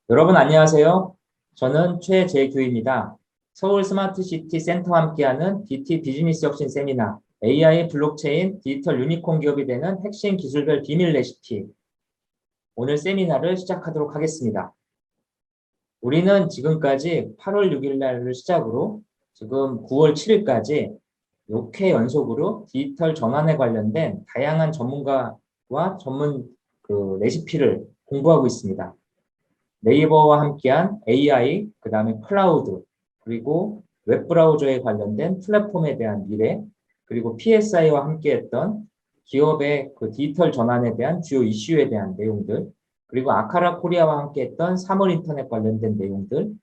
여러분 안녕하세요. 저는 최재규입니다. 서울 스마트시티 센터와 함께하는 BT 비즈니스 혁신 세미나 AI 블록체인 디지털 유니콘 기업이 되는 핵심 기술별 비밀 레시피 오늘 세미나를 시작하도록 하겠습니다. 우리는 지금까지 8월 6일 날을 시작으로 지금 9월 7일까지 6회 연속으로 디지털 전환에 관련된 다양한 전문가와 전문 레시피를 공부하고 있습니다. 네이버와 함께한 AI, 그 다음에 클라우드, 그리고 웹브라우저에 관련된 플랫폼에 대한 미래, 그리고 PSI와 함께했던 기업의 그 디지털 전환에 대한 주요 이슈에 대한 내용들, 그리고 아카라 코리아와 함께했던 3월 인터넷 관련된 내용들,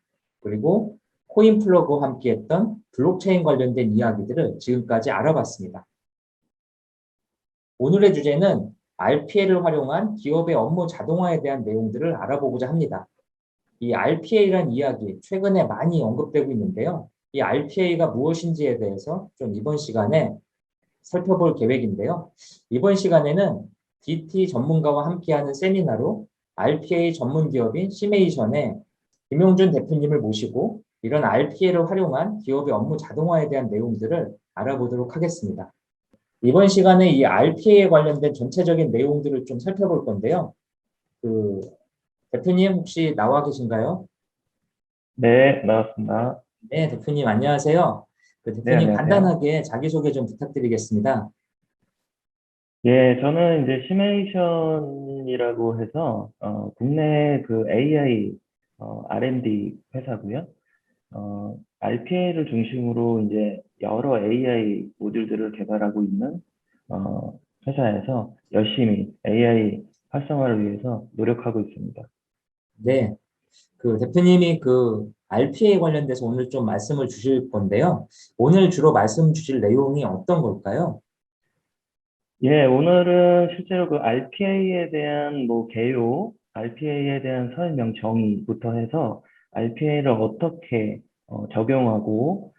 그리고 코인플러그와 함께했던 블록체인 관련된 이야기들을 지금까지 알아봤습니다. 오늘의 주제는 RPA를 활용한 기업의 업무 자동화에 대한 내용들을 알아보고자 합니다. 이 RPA란 이야기 최근에 많이 언급되고 있는데요. 이 RPA가 무엇인지에 대해서 좀 이번 시간에 살펴볼 계획인데요. 이번 시간에는 DT 전문가와 함께하는 세미나로 RPA 전문 기업인 시메이션의 김용준 대표님을 모시고 이런 RPA를 활용한 기업의 업무 자동화에 대한 내용들을 알아보도록 하겠습니다. 이번 시간에 이 RPA에 관련된 전체적인 내용들을 좀 살펴볼 건데요. 그 대표님 혹시 나와 계신가요? 네, 나왔습니다. 네, 대표님 안녕하세요. 네, 대표님 안녕하세요. 간단하게 자기소개 좀 부탁드리겠습니다. 예, 저는 이제 시메이션이라고 해서 국내 그 AI R&D 회사고요. RPA를 중심으로 이제 여러 AI 모듈들을 개발하고 있는 회사에서 열심히 AI 활성화를 위해서 노력하고 있습니다. 네, 대표님이 RPA 관련돼서 오늘 좀 말씀을 주실 건데요. 오늘 주로 말씀 주실 내용이 어떤 걸까요? 예, 오늘은 실제로 그 RPA에 대한 뭐 개요, RPA에 대한 설명 정의부터 해서 RPA를 어떻게 적용하고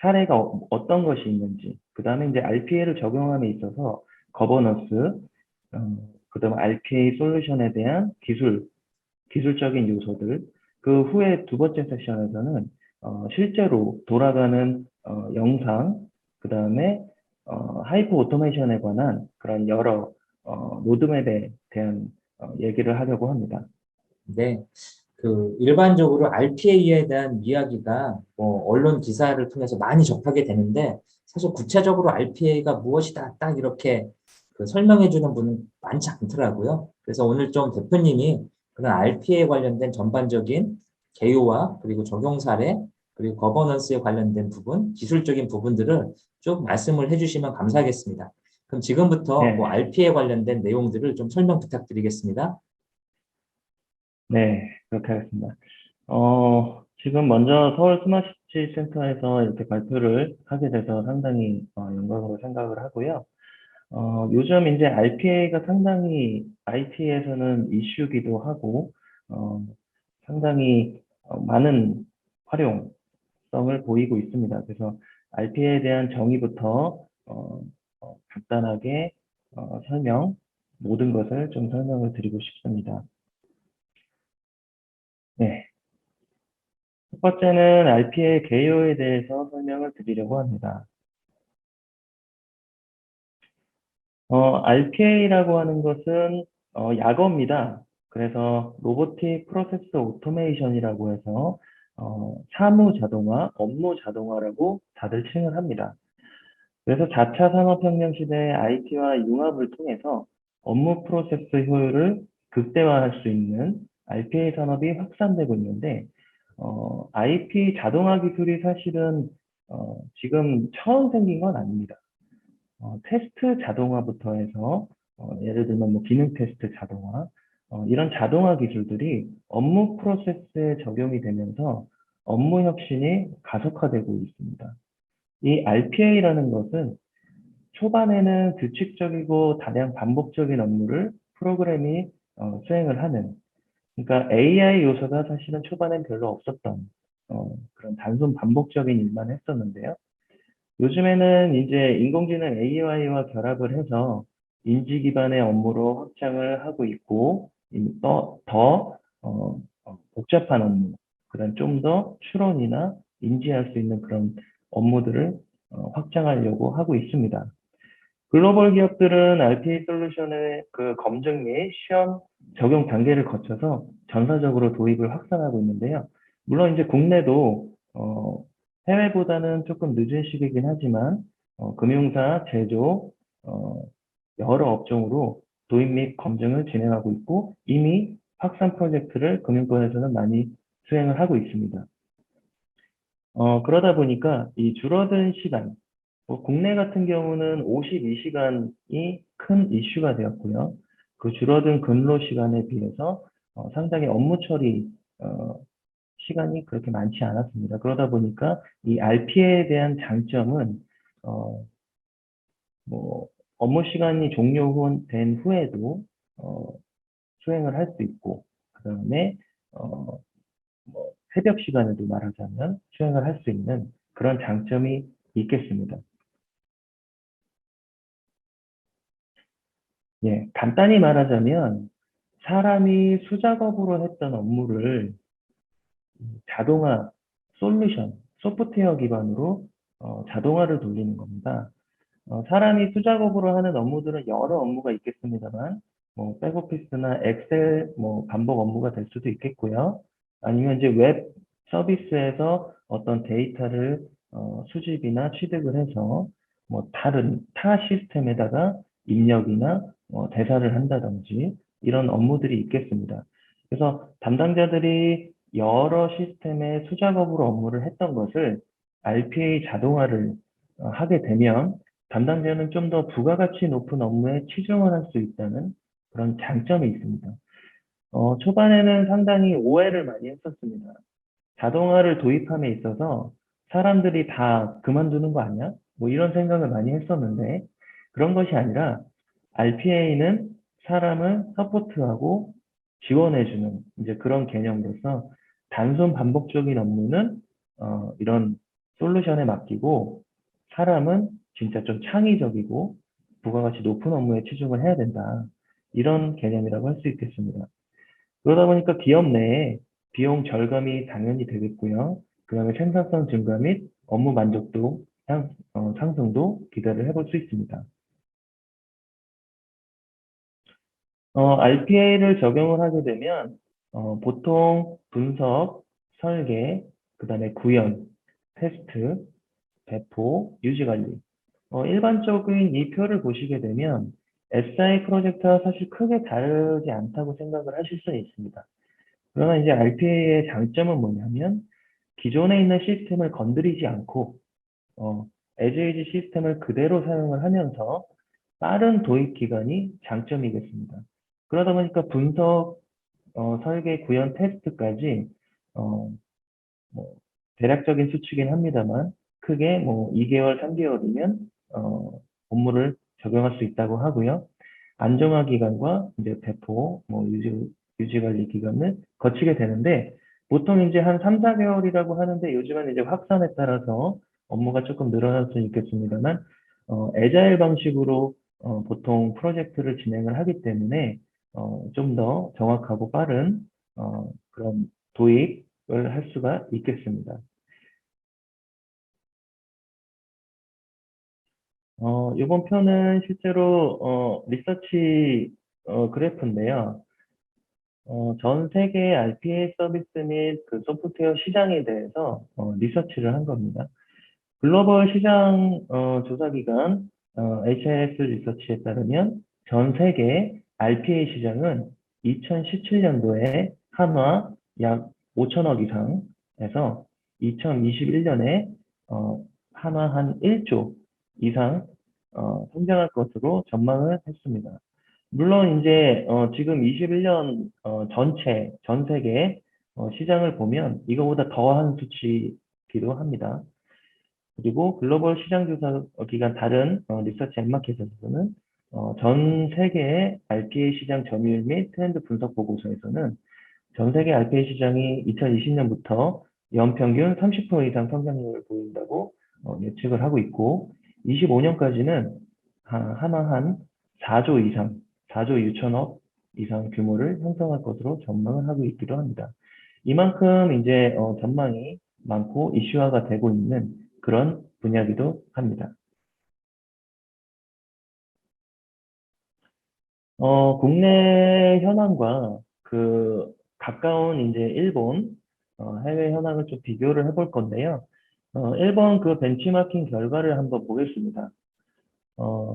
사례가 어떤 것이 있는지, 그 다음에 이제 RPA를 적용함에 있어서 거버넌스, 그 다음에 RPA 솔루션에 대한 기술적인 요소들, 그 후에 두 번째 세션에서는 실제로 돌아가는 영상, 그 다음에 하이퍼 오토메이션에 관한 그런 여러 로드맵에 대한 얘기를 하려고 합니다. 네, 일반적으로 RPA에 대한 이야기가 뭐 언론 기사를 통해서 많이 접하게 되는데 사실 구체적으로 RPA가 무엇이다 딱 이렇게 설명해 주는 분은 많지 않더라고요. 그래서 오늘 좀 대표님이 그런 RPA에 관련된 전반적인 개요와 그리고 적용 사례 그리고 거버넌스에 관련된 부분, 기술적인 부분들을 좀 말씀을 해주시면 감사하겠습니다. 그럼 지금부터 뭐 네, RPA에 관련된 내용들을 좀 설명 부탁드리겠습니다. 네, 그렇게 하겠습니다. 지금 먼저 서울 스마트시티 센터에서 이렇게 발표를 하게 돼서 상당히 영광으로 생각을 하고요. 요즘 이제 RPA가 상당히 IT에서는 이슈기도 하고, 어, 상당히 많은 활용성을 보이고 있습니다. 그래서 RPA에 대한 정의부터 간단하게 모든 것을 좀 설명을 드리고 싶습니다. 네. 첫 번째는 RPA 개요에 대해서 설명을 드리려고 합니다. RPA라고 하는 것은 약어입니다. 그래서 로보틱 프로세스 오토메이션이라고 해서 사무 자동화, 업무 자동화라고 다들 칭을 합니다. 그래서 4차 산업혁명 시대의 IT와 융합을 통해서 업무 프로세스 효율을 극대화할 수 있는 RPA 산업이 확산되고 있는데 IP 자동화 기술이 사실은 지금 처음 생긴 건 아닙니다. 테스트 자동화부터 해서 예를 들면 뭐 기능 테스트 자동화 이런 자동화 기술들이 업무 프로세스에 적용이 되면서 업무 혁신이 가속화되고 있습니다. 이 RPA라는 것은 초반에는 규칙적이고 다량 반복적인 업무를 프로그램이 수행을 하는 그러니까 AI 요소가 사실은 초반엔 별로 없었던 그런 단순 반복적인 일만 했었는데요. 요즘에는 이제 인공지능 AI와 결합을 해서 인지 기반의 업무로 확장을 하고 있고, 더 복잡한 업무, 그다음 좀 더 추론이나 인지할 수 있는 그런 업무들을 확장하려고 하고 있습니다. 글로벌 기업들은 RPA 솔루션의 그 검증 및 시험 적용 단계를 거쳐서 전사적으로 도입을 확산하고 있는데요. 물론 이제 국내도 해외보다는 조금 늦은 시기이긴 하지만 금융사, 제조, 어, 여러 업종으로 도입 및 검증을 진행하고 있고 이미 확산 프로젝트를 금융권에서는 많이 수행을 하고 있습니다. 그러다 보니까 이 줄어든 시간, 국내 같은 경우는 52시간이 큰 이슈가 되었고요. 그 줄어든 근로 시간에 비해서 상당히 업무 처리 시간이 그렇게 많지 않았습니다. 그러다 보니까 이 RPA에 대한 장점은 어, 뭐 업무 시간이 종료된 후에도 어, 수행을 할 수 있고, 그다음에 뭐 새벽 시간에도 말하자면 수행을 할 수 있는 그런 장점이 있겠습니다. 예, 간단히 말하자면 사람이 수작업으로 했던 업무를 자동화 솔루션, 소프트웨어 기반으로 자동화를 돌리는 겁니다. 사람이 수작업으로 하는 업무들은 여러 업무가 있겠습니다만, 뭐 백오피스나 엑셀, 뭐 반복 업무가 될 수도 있겠고요. 아니면 이제 웹 서비스에서 어떤 데이터를 수집이나 취득을 해서 뭐 다른 타 시스템에다가 입력이나 대사를 한다든지 이런 업무들이 있겠습니다. 그래서 담당자들이 여러 시스템의 수작업으로 업무를 했던 것을 RPA 자동화를 하게 되면 담당자는 좀 더 부가가치 높은 업무에 치중을 할 수 있다는 그런 장점이 있습니다. 초반에는 상당히 오해를 많이 했었습니다. 자동화를 도입함에 있어서 사람들이 다 그만두는 거 아니야? 뭐 이런 생각을 많이 했었는데 그런 것이 아니라 RPA는 사람을 서포트하고 지원해주는 이제 그런 개념으로서 단순 반복적인 업무는 이런 솔루션에 맡기고 사람은 진짜 좀 창의적이고 부가가치 높은 업무에 치중을 해야 된다. 이런 개념이라고 할 수 있겠습니다. 그러다 보니까 기업 내에 비용 절감이 당연히 되겠고요. 그 다음에 생산성 증가 및 업무 만족도 상승도 기대를 해볼 수 있습니다. RPA를 적용을 하게 되면 보통 분석, 설계, 그 다음에 구현, 테스트, 배포, 유지관리. 일반적인 이 표를 보시게 되면 SI 프로젝트와 사실 크게 다르지 않다고 생각을 하실 수 있습니다. 그러나 이제 RPA의 장점은 뭐냐면 기존에 있는 시스템을 건드리지 않고 as is 시스템을 그대로 사용을 하면서 빠른 도입 기간이 장점이겠습니다. 그러다 보니까 분석, 설계, 구현, 테스트까지 어, 뭐 대략적인 수치긴 합니다만 크게 뭐 2개월, 3개월이면 업무를 적용할 수 있다고 하고요. 안정화 기간과 이제 배포, 뭐 유지 관리 기간을 거치게 되는데 보통 이제 한 3, 4개월이라고 하는데 요즘은 이제 확산에 따라서 업무가 조금 늘어날 수는 있겠습니다만 애자일 방식으로 보통 프로젝트를 진행을 하기 때문에 좀 더 정확하고 빠른 그런 도입을 할 수가 있겠습니다. 이번 표는 실제로 리서치 그래프인데요. 전 세계 RPA 서비스 및 그 소프트웨어 시장에 대해서 리서치를 한 겁니다. 글로벌 시장 조사기관 HIS 리서치에 따르면 전 세계 RPA 시장은 2017년도에 한화 약 5천억 이상에서 2021년에 한화 한 1조 이상 성장할 것으로 전망을 했습니다. 물론 이제 지금 21년 전체 전 세계 시장을 보면 이거보다 더한 수치이기도 합니다. 그리고 글로벌 시장 조사 기관 다른 리서치 엠마켓에서는 전 세계의 RPA 시장 점유율 및 트렌드 분석 보고서에서는 전 세계 RPA 시장이 2020년부터 연평균 30% 이상 성장률을 보인다고 예측을 하고 있고 25년까지는 한화 한 4조 이상, 4조 6천억 이상 규모를 형성할 것으로 전망을 하고 있기도 합니다. 이만큼 이제 전망이 많고 이슈화가 되고 있는 그런 분야이기도 합니다. 국내 현황과 그 가까운 이제 일본 해외 현황을 좀 비교를 해볼 건데요. 일본 그 벤치마킹 결과를 한번 보겠습니다.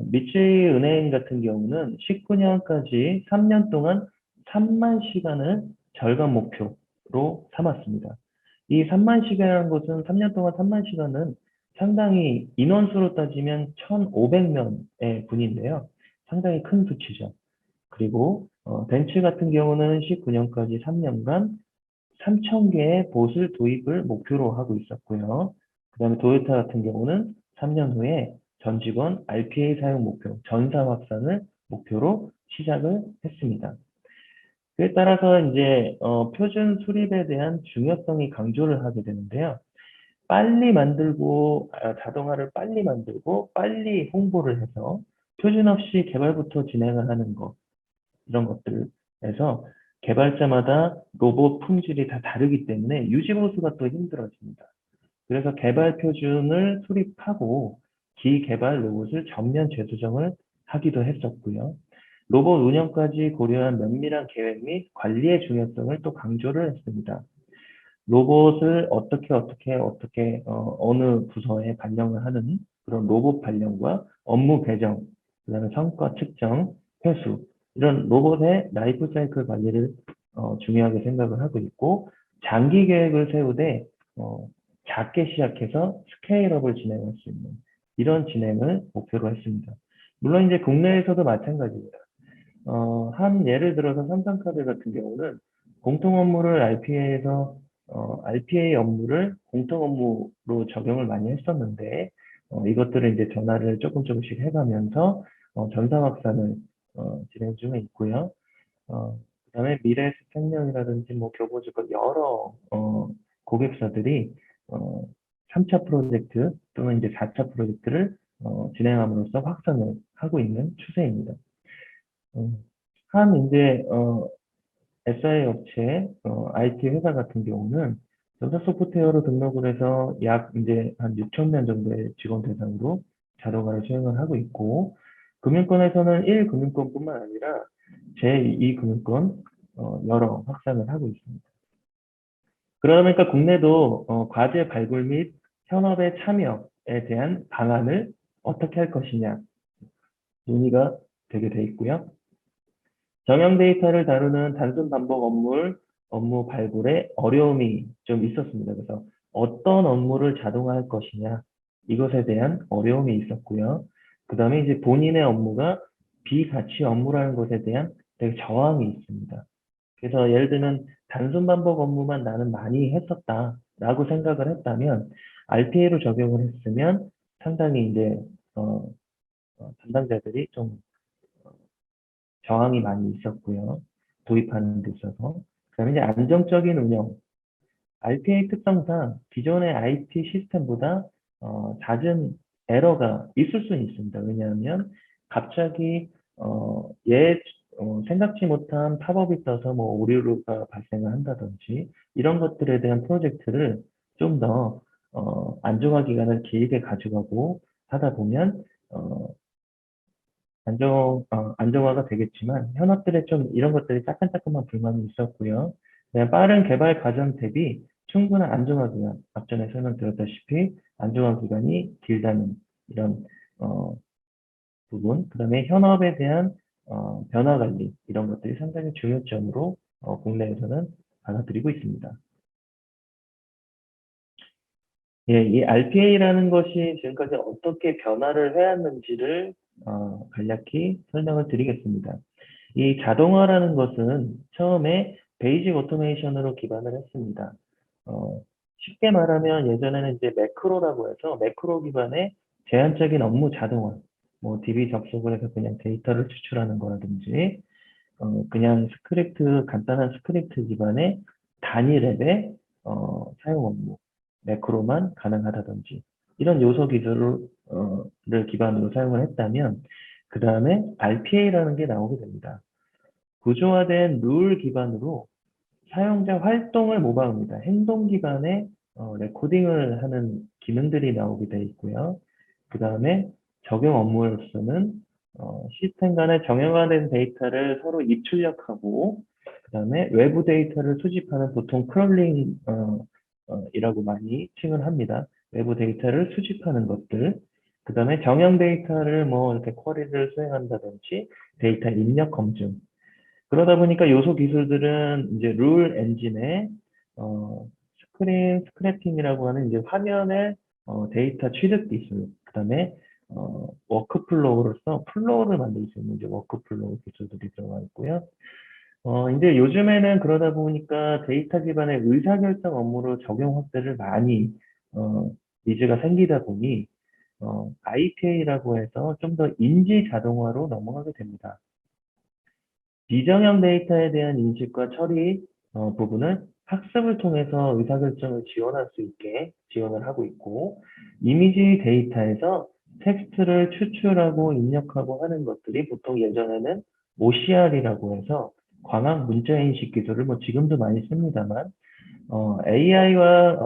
미쯔이 은행 같은 경우는 19년까지 3년 동안 3만 시간을 절감 목표로 삼았습니다. 이 3만 시간이라는 것은 3년 동안 3만 시간은 상당히 인원수로 따지면 1,500명의 분인데요. 상당히 큰 수치죠. 그리고 벤츠 같은 경우는 19년까지 3년간 3,000개의 봇을 도입을 목표로 하고 있었고요. 그 다음에 도요타 같은 경우는 3년 후에 전 직원 RPA 사용 목표, 전사 확산을 목표로 시작을 했습니다. 그에 따라서 이제 표준 수립에 대한 중요성이 강조를 하게 되는데요. 빨리 만들고 자동화를 빨리 만들고 빨리 홍보를 해서 표준 없이 개발부터 진행을 하는 것 이런 것들에서 개발자마다 로봇 품질이 다 다르기 때문에 유지 보수가 또 힘들어집니다. 그래서 개발 표준을 수립하고 기개발 로봇을 전면 재수정을 하기도 했었고요. 로봇 운영까지 고려한 면밀한 계획 및 관리의 중요성을 또 강조를 했습니다. 로봇을 어떻게 어느 부서에 발령을 하는 그런 로봇 발령과 업무 배정, 그다음에 성과 측정, 회수 이런 로봇의 라이프 사이클 관리를 중요하게 생각을 하고 있고 장기 계획을 세우되 작게 시작해서 스케일업을 진행할 수 있는 이런 진행을 목표로 했습니다. 물론 이제 국내에서도 마찬가지입니다. 한 예를 들어서 삼성카드 같은 경우는 공통 업무를 RPA에서 RPA 업무를 공통 업무로 적용을 많이 했었는데 이것들을 이제 전환을 조금씩 해가면서 전사 확산을 진행 중에 있고요. 그다음에 미래생명이라든지 뭐 교보증권 여러 고객사들이 3차 프로젝트 또는 이제 4차 프로젝트를 진행함으로써 확산을 하고 있는 추세입니다. 한 이제 SI 업체 IT 회사 같은 경우는 전자 소프트웨어로 등록을 해서 약 이제 한 6천 명 정도의 직원 대상으로 자동화를 수행을 하고 있고 금융권에서는 1금융권뿐만 아니라 제2금융권 여러 확산을 하고 있습니다. 그러다 보니까 국내도 과제 발굴 및 현업의 참여에 대한 방안을 어떻게 할 것이냐 논의가 되게 돼 있고요. 정형 데이터를 다루는 단순 반복 업무 발굴에 어려움이 좀 있었습니다. 그래서 어떤 업무를 자동화할 것이냐, 이것에 대한 어려움이 있었고요. 그 다음에 이제 본인의 업무가 비가치 업무라는 것에 대한 되게 저항이 있습니다. 그래서 예를 들면 단순 반복 업무만 나는 많이 했었다라고 생각을 했다면 RPA로 적용을 했으면 상당히 이제 담당자들이 좀 저항이 많이 있었고요. 도입하는 데 있어서. 그다음에 이제 안정적인 운영. RPA 특성상 기존의 IT 시스템보다 잦은 에러가 있을 수는 있습니다. 왜냐하면 갑자기 생각지 못한 팝업이 떠서 뭐 오류가 발생을 한다든지 이런 것들에 대한 프로젝트를 좀 더 안정화 기간을 길게 가져가고 하다 보면 안정화가 되겠지만 현업들의 좀 이런 것들이 따끈따끈한 불만이 있었고요. 그냥 빠른 개발 과정 대비 충분한 안정화 기간, 앞전에 설명드렸다시피 안정화 기간이 길다는 이런 부분, 그다음에 현업에 대한 변화 관리 이런 것들이 상당히 중요점으로 국내에서는 받아들이고 있습니다. 예, 이 RPA라는 것이 지금까지 어떻게 변화를 해왔는지를 간략히 설명을 드리겠습니다. 이 자동화라는 것은 처음에 베이직 오토메이션으로 기반을 했습니다. 쉽게 말하면 예전에는 이제 매크로라고 해서 매크로 기반의 제한적인 업무 자동화, 뭐 DB 접속을 해서 그냥 데이터를 추출하는 거라든지, 그냥 간단한 스크립트 기반의 단위 랩의 사용 업무, 매크로만 가능하다든지, 이런 요소 기술을 기반으로 사용을 했다면, 그 다음에 RPA라는 게 나오게 됩니다. 구조화된 룰 기반으로 사용자 활동을 모방합니다. 행동 기반의 레코딩을 하는 기능들이 나오게 되어 있고요. 그 다음에 적용 업무로서는 시스템 간의 정형화된 데이터를 서로 입출력하고, 그 다음에 외부 데이터를 수집하는 보통 크롤링 이라고 많이 칭을 합니다. 외부 데이터를 수집하는 것들, 그 다음에 정형 데이터를 뭐 이렇게 쿼리를 수행한다든지 데이터 입력 검증. 그러다 보니까 요소 기술들은 이제 룰 엔진에 스크린 스크래핑이라고 하는 이제 화면의 데이터 취득 기술, 그다음에 워크플로우로서 플로우를 만들 수 있는 이제 워크플로우 기술들이 들어가 있고요. 이제 요즘에는 그러다 보니까 데이터 기반의 의사결정 업무로 적용 확대를 많이 니즈가 생기다 보니 IPA라고 해서 좀 더 인지 자동화로 넘어가게 됩니다. 비정형 데이터에 대한 인식과 처리 부분을 학습을 통해서 의사결정을 지원할 수 있게 지원을 하고 있고, 이미지 데이터에서 텍스트를 추출하고 입력하고 하는 것들이 보통 예전에는 OCR이라고 해서 광학 문자인식 기술을 뭐 지금도 많이 씁니다만 AI와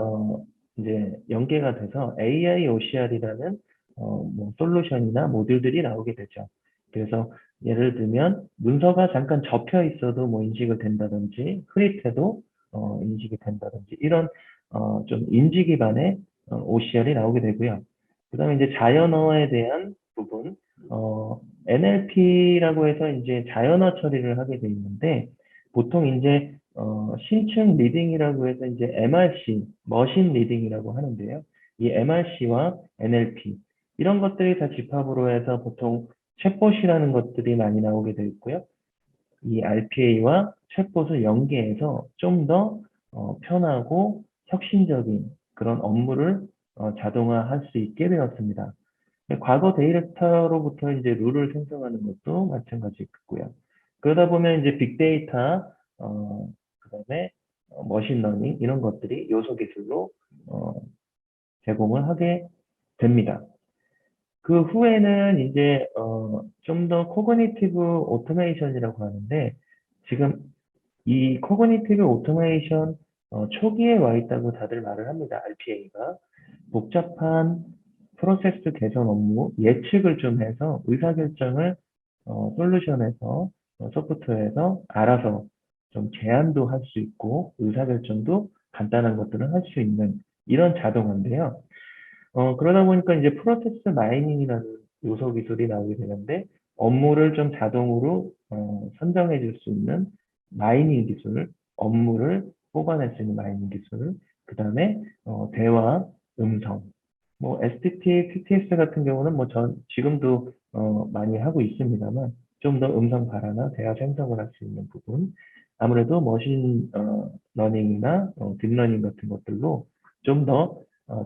이제 연계가 돼서 AI OCR이라는 뭐 솔루션이나 모듈들이 나오게 되죠. 그래서 예를 들면 문서가 잠깐 접혀 있어도 뭐 인식을 된다든지 흐릿해도 인식이 된다든지 이런 좀 인지 기반의 OCR이 나오게 되고요. 그다음에 이제 자연어에 대한 부분 NLP라고 해서 이제 자연어 처리를 하게 돼 있는데 보통 이제 신층 리딩이라고 해서 이제 MRC, 머신 리딩이라고 하는데요. 이 MRC와 NLP 이런 것들이 다 집합으로 해서 보통 챗봇이라는 것들이 많이 나오게 되어 있고요. 이 RPA와 챗봇을 연계해서 좀 더 편하고 혁신적인 그런 업무를 자동화할 수 있게 되었습니다. 과거 데이터로부터 이제 룰을 생성하는 것도 마찬가지고요. 그러다 보면 이제 빅데이터, 그다음에 머신러닝 이런 것들이 요소 기술로 제공을 하게 됩니다. 그 후에는 이제 좀 더 코그니티브 오토메이션이라고 하는데 지금 이 코그니티브 오토메이션 초기에 와 있다고 다들 말을 합니다. RPA가 복잡한 프로세스 개선 업무 예측을 좀 해서 의사결정을 솔루션에서 소프트웨어에서 알아서 좀 제안도 할 수 있고 의사결정도 간단한 것들을 할 수 있는 이런 자동화인데요. 그러다 보니까 이제 프로세스 마이닝이라는 요소 기술이 나오게 되는데 업무를 좀 자동으로 선정해 줄 수 있는 마이닝 기술, 업무를 뽑아낼 수 있는 마이닝 기술, 그 다음에 대화, 음성, 뭐 STT, TTS 같은 경우는 뭐 지금도 많이 하고 있습니다만 좀 더 음성 발화나 대화 생성을 할 수 있는 부분, 아무래도 머신 러닝이나 딥러닝 같은 것들로 좀더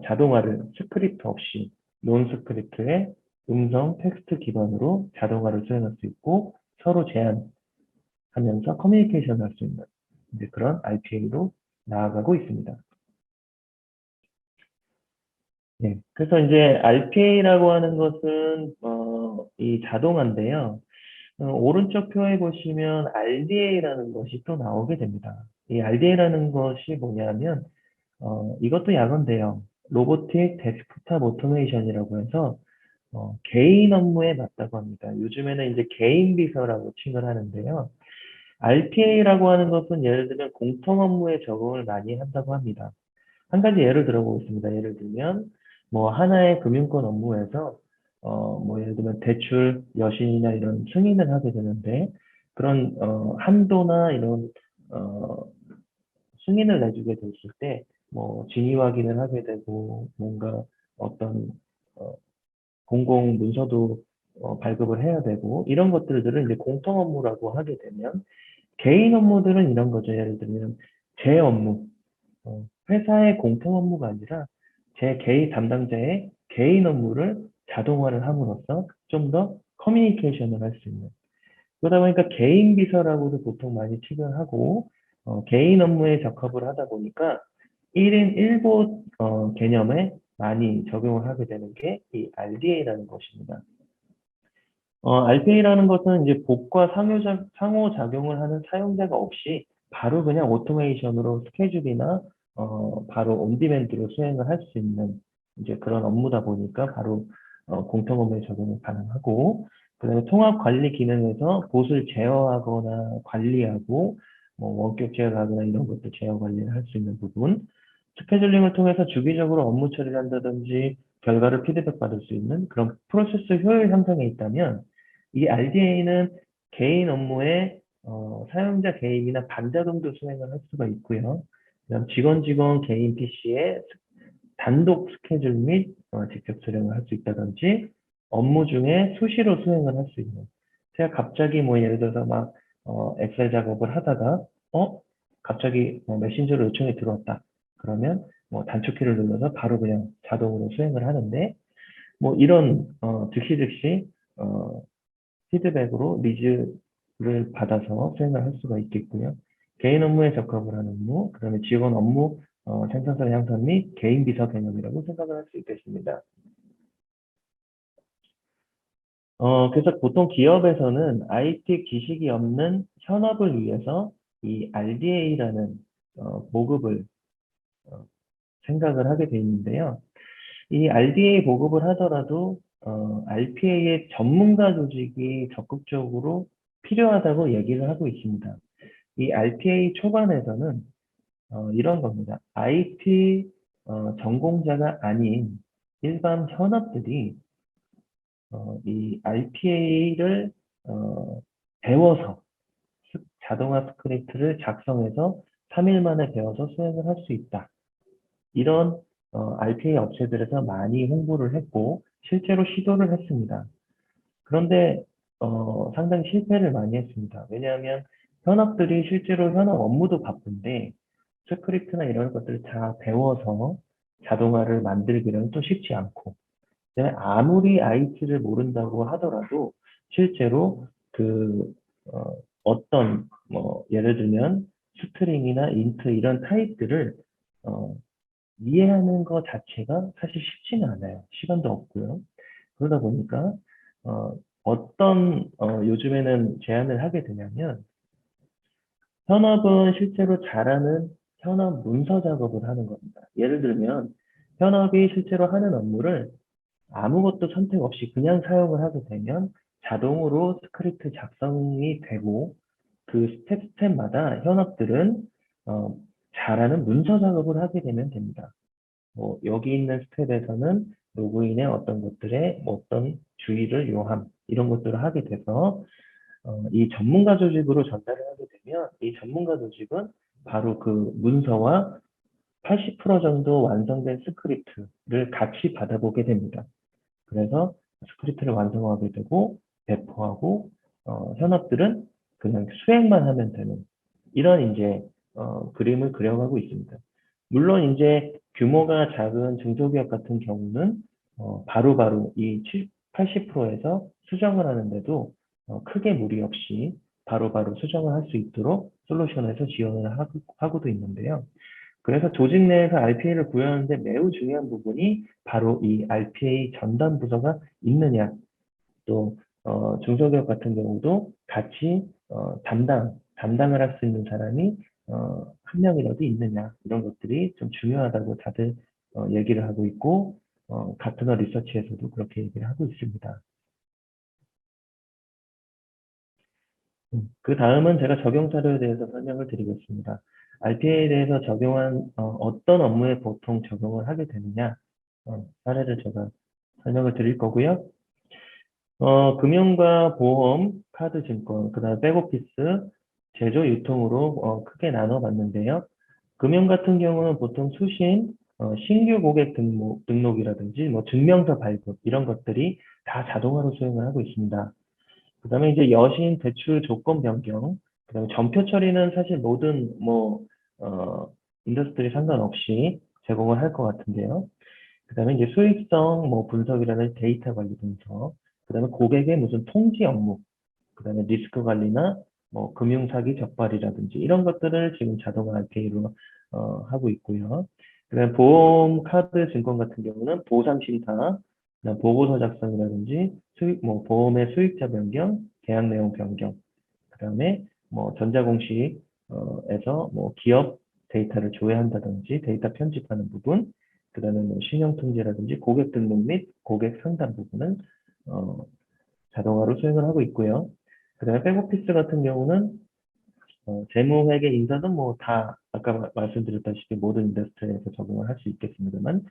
자동화를 스크립트 없이 논 스크립트의 음성 텍스트 기반으로 자동화를 수행할 수 있고 서로 제한하면서 커뮤니케이션 할 수 있는 이제 그런 RPA로 나아가고 있습니다. 네, 그래서 이제 RPA라고 하는 것은 이 자동화인데요. 오른쪽 표에 보시면 RDA라는 것이 또 나오게 됩니다. 이 RDA라는 것이 뭐냐면 이것도 약언데요. 로보틱 데스크탑 오토메이션이라고 해서 개인 업무에 맞다고 합니다. 요즘에는 이제 개인 비서라고 칭을 하는데요. RPA라고 하는 것은 예를 들면 공통 업무에 적용을 많이 한다고 합니다. 한 가지 예를 들어보겠습니다. 예를 들면 뭐 하나의 금융권 업무에서 뭐 예를 들면 대출 여신이나 이런 승인을 하게 되는데 그런 한도나 이런 어, 승인을 내주게 됐을 때 뭐 진위 확인을 하게 되고 뭔가 어떤 어, 공공 문서도 발급을 해야 되고 이런 것들을 이제 공통 업무라고 하게 되면 개인 업무들은 이런 거죠. 예를 들면 제 업무, 회사의 공통 업무가 아니라 제 개인 담당자의 개인 업무를 자동화를 함으로써 좀 더 커뮤니케이션을 할 수 있는 그러다 보니까 개인 비서라고도 보통 많이 칭을 하고 개인 업무에 적합을 하다 보니까 1인 1보 개념에 많이 적용을 하게 되는 게 이 RDA라는 것입니다. RPA라는 것은 이제 복과 상호작용을 하는 사용자가 없이 바로 그냥 오토메이션으로 스케줄이나 바로 온디맨드로 수행을 할 수 있는 이제 그런 업무다 보니까 바로 공통 업무에 적용이 가능하고, 그다음에 통합 관리 기능에서 봇을 제어하거나 관리하고 뭐 원격 제어하거나 이런 것도 제어 관리를 할 수 있는 부분, 스케줄링을 통해서 주기적으로 업무 처리를 한다든지 결과를 피드백 받을 수 있는 그런 프로세스 효율 향상에 있다면, 이 RDA는 개인 업무에 사용자 개인이나 반자동도 수행을 할 수가 있고요. 그다음 직원 개인 PC에 단독 스케줄 및 직접 수령을 할 수 있다든지, 업무 중에 수시로 수행을 할 수 있는. 제가 갑자기 뭐 예를 들어서 막 엑셀 작업을 하다가 갑자기 메신저로 요청이 들어왔다. 그러면 뭐 단축키를 눌러서 바로 그냥 자동으로 수행을 하는데, 뭐 이런 즉시 피드백으로 니즈를 받아서 수행을 할 수가 있겠고요. 개인 업무에 적합을 하는 업무, 그다음에 직원 업무 생산성 향상 및 개인 비서 개념이라고 생각을 할 수 있겠습니다. 그래서 보통 기업에서는 IT 지식이 없는 현업을 위해서 이 RDA라는 보급을 생각을 하게 돼 있는데요. 이 RDA 보급을 하더라도 RPA의 전문가 조직이 적극적으로 필요하다고 얘기를 하고 있습니다. 이 RPA 초반에서는 이런 겁니다. IT 전공자가 아닌 일반 현업들이 이 RPA를 배워서 자동화 스크립트를 작성해서 3일 만에 배워서 수행을 할 수 있다. 이런 RPA 업체들에서 많이 홍보를 했고 실제로 시도를 했습니다. 그런데 상당히 실패를 많이 했습니다. 왜냐하면 현업들이 실제로 현업 업무도 바쁜데 스크립트나 이런 것들을 다 배워서 자동화를 만들기는 또 쉽지 않고, 그다음에 아무리 IT를 모른다고 하더라도 실제로 그 어떤 뭐 예를 들면 스트링이나 인트 이런 타입들을 어, 이해하는 것 자체가 사실 쉽지는 않아요. 시간도 없고요. 그러다 보니까 요즘에는 제안을 하게 되냐면, 현업은 실제로 잘하는 현업 문서 작업을 하는 겁니다. 예를 들면 현업이 실제로 하는 업무를 아무것도 선택 없이 그냥 사용을 하게 되면 자동으로 스크립트 작성이 되고, 그 스텝마다 현업들은 어, 잘하는 문서 작업을 하게 되면 됩니다. 뭐 여기 있는 스텝에서는 로그인의 어떤 것들에 뭐 어떤 주의를 요함 이런 것들을 하게 돼서 이 전문가 조직으로 전달을 하게 되면, 이 전문가 조직은 바로 그 문서와 80% 정도 완성된 스크립트를 같이 받아보게 됩니다. 그래서 스크립트를 완성하게 되고 배포하고, 현업들은 그냥 수행만 하면 되는 이런 이제 그림을 그려가고 있습니다. 물론 이제 규모가 작은 중소기업 같은 경우는 바로바로 이 80%에서 수정을 하는데도 크게 무리 없이 바로바로 수정을 할 수 있도록 솔루션에서 지원을 하고도 있는데요. 그래서 조직 내에서 RPA를 구현하는데 매우 중요한 부분이 바로 이 RPA 전담 부서가 있느냐, 또 중소기업 같은 경우도 같이 담당을 할 수 있는 사람이 한 명이라도 있느냐, 이런 것들이 좀 중요하다고 다들 얘기를 하고 있고, 가트너 리서치에서도 그렇게 얘기를 하고 있습니다. 그 다음은 제가 적용 사례에 대해서 설명을 드리겠습니다. RPA에 대해서 적용한 어떤 업무에 보통 적용을 하게 되느냐, 사례를 제가 설명을 드릴 거고요. 금융과 보험, 카드 증권, 그다음에 백오피스, 제조, 유통으로 크게 나눠봤는데요. 금융 같은 경우는 보통 수신, 신규 고객 등록이라든지 뭐 증명서 발급 이런 것들이 다 자동화로 수행을 하고 있습니다. 그다음에 이제 여신, 대출 조건 변경, 그다음에 전표 처리는 사실 모든 인더스트리 상관없이 제공을 할 것 같은데요. 그다음에 이제 수익성 뭐 분석이라는 데이터 관리 분석, 그다음에 고객의 무슨 통지 업무, 그다음에 리스크 관리나 뭐 금융 사기 적발이라든지 이런 것들을 지금 자동화 RPA로 하고 있고요. 그다음에 보험, 카드, 증권 같은 경우는 보상 심사, 그다음 보고서 작성이라든지 보험의 수익자 변경, 계약 내용 변경, 그다음에 전자공시에서 기업 데이터를 조회한다든지 데이터 편집하는 부분, 그다음에 신용통지라든지 고객 등록 및 고객 상담 부분은 어, 자동화로 수행을 하고 있고요. 그다음에 백오피스 같은 경우는 재무회계 인사도 다 아까 말씀드렸다시피 모든 인더스트리에서 적용을 할 수 있겠습니다만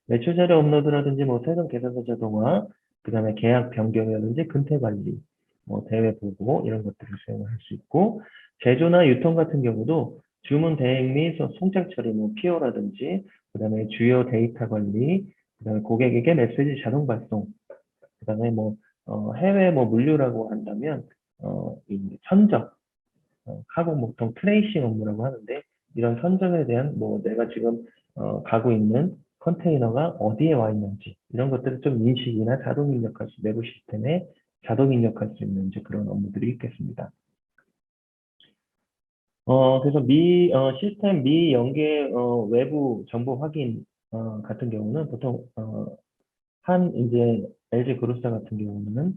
매출 자료 업로드라든지 세금 계산서 자동화, 그다음에 계약 변경이라든지 근태 관리, 대외 보고 이런 것들을 수행을 할 수 있고 제조나 유통 같은 경우도 주문 대행 및 송장 처리, PO라든지 그다음에 주요 데이터 관리, 그다음에 고객에게 메시지 자동 발송, 그다음에 해외 물류라고 한다면 이 선적, 카고 보통 트레이싱 업무라고 하는데 이런 선적에 대한 내가 지금 가고 있는 컨테이너가 어디에 와 있는지 이런 것들을 좀 인식이나 자동 입력할 수, 내부 시스템에 자동 입력할 수 있는 이제 그런 업무들이 있겠습니다. 그래서 시스템 미연계 외부 정보 확인 같은 경우는 보통 이제 LG 그룹사 같은 경우는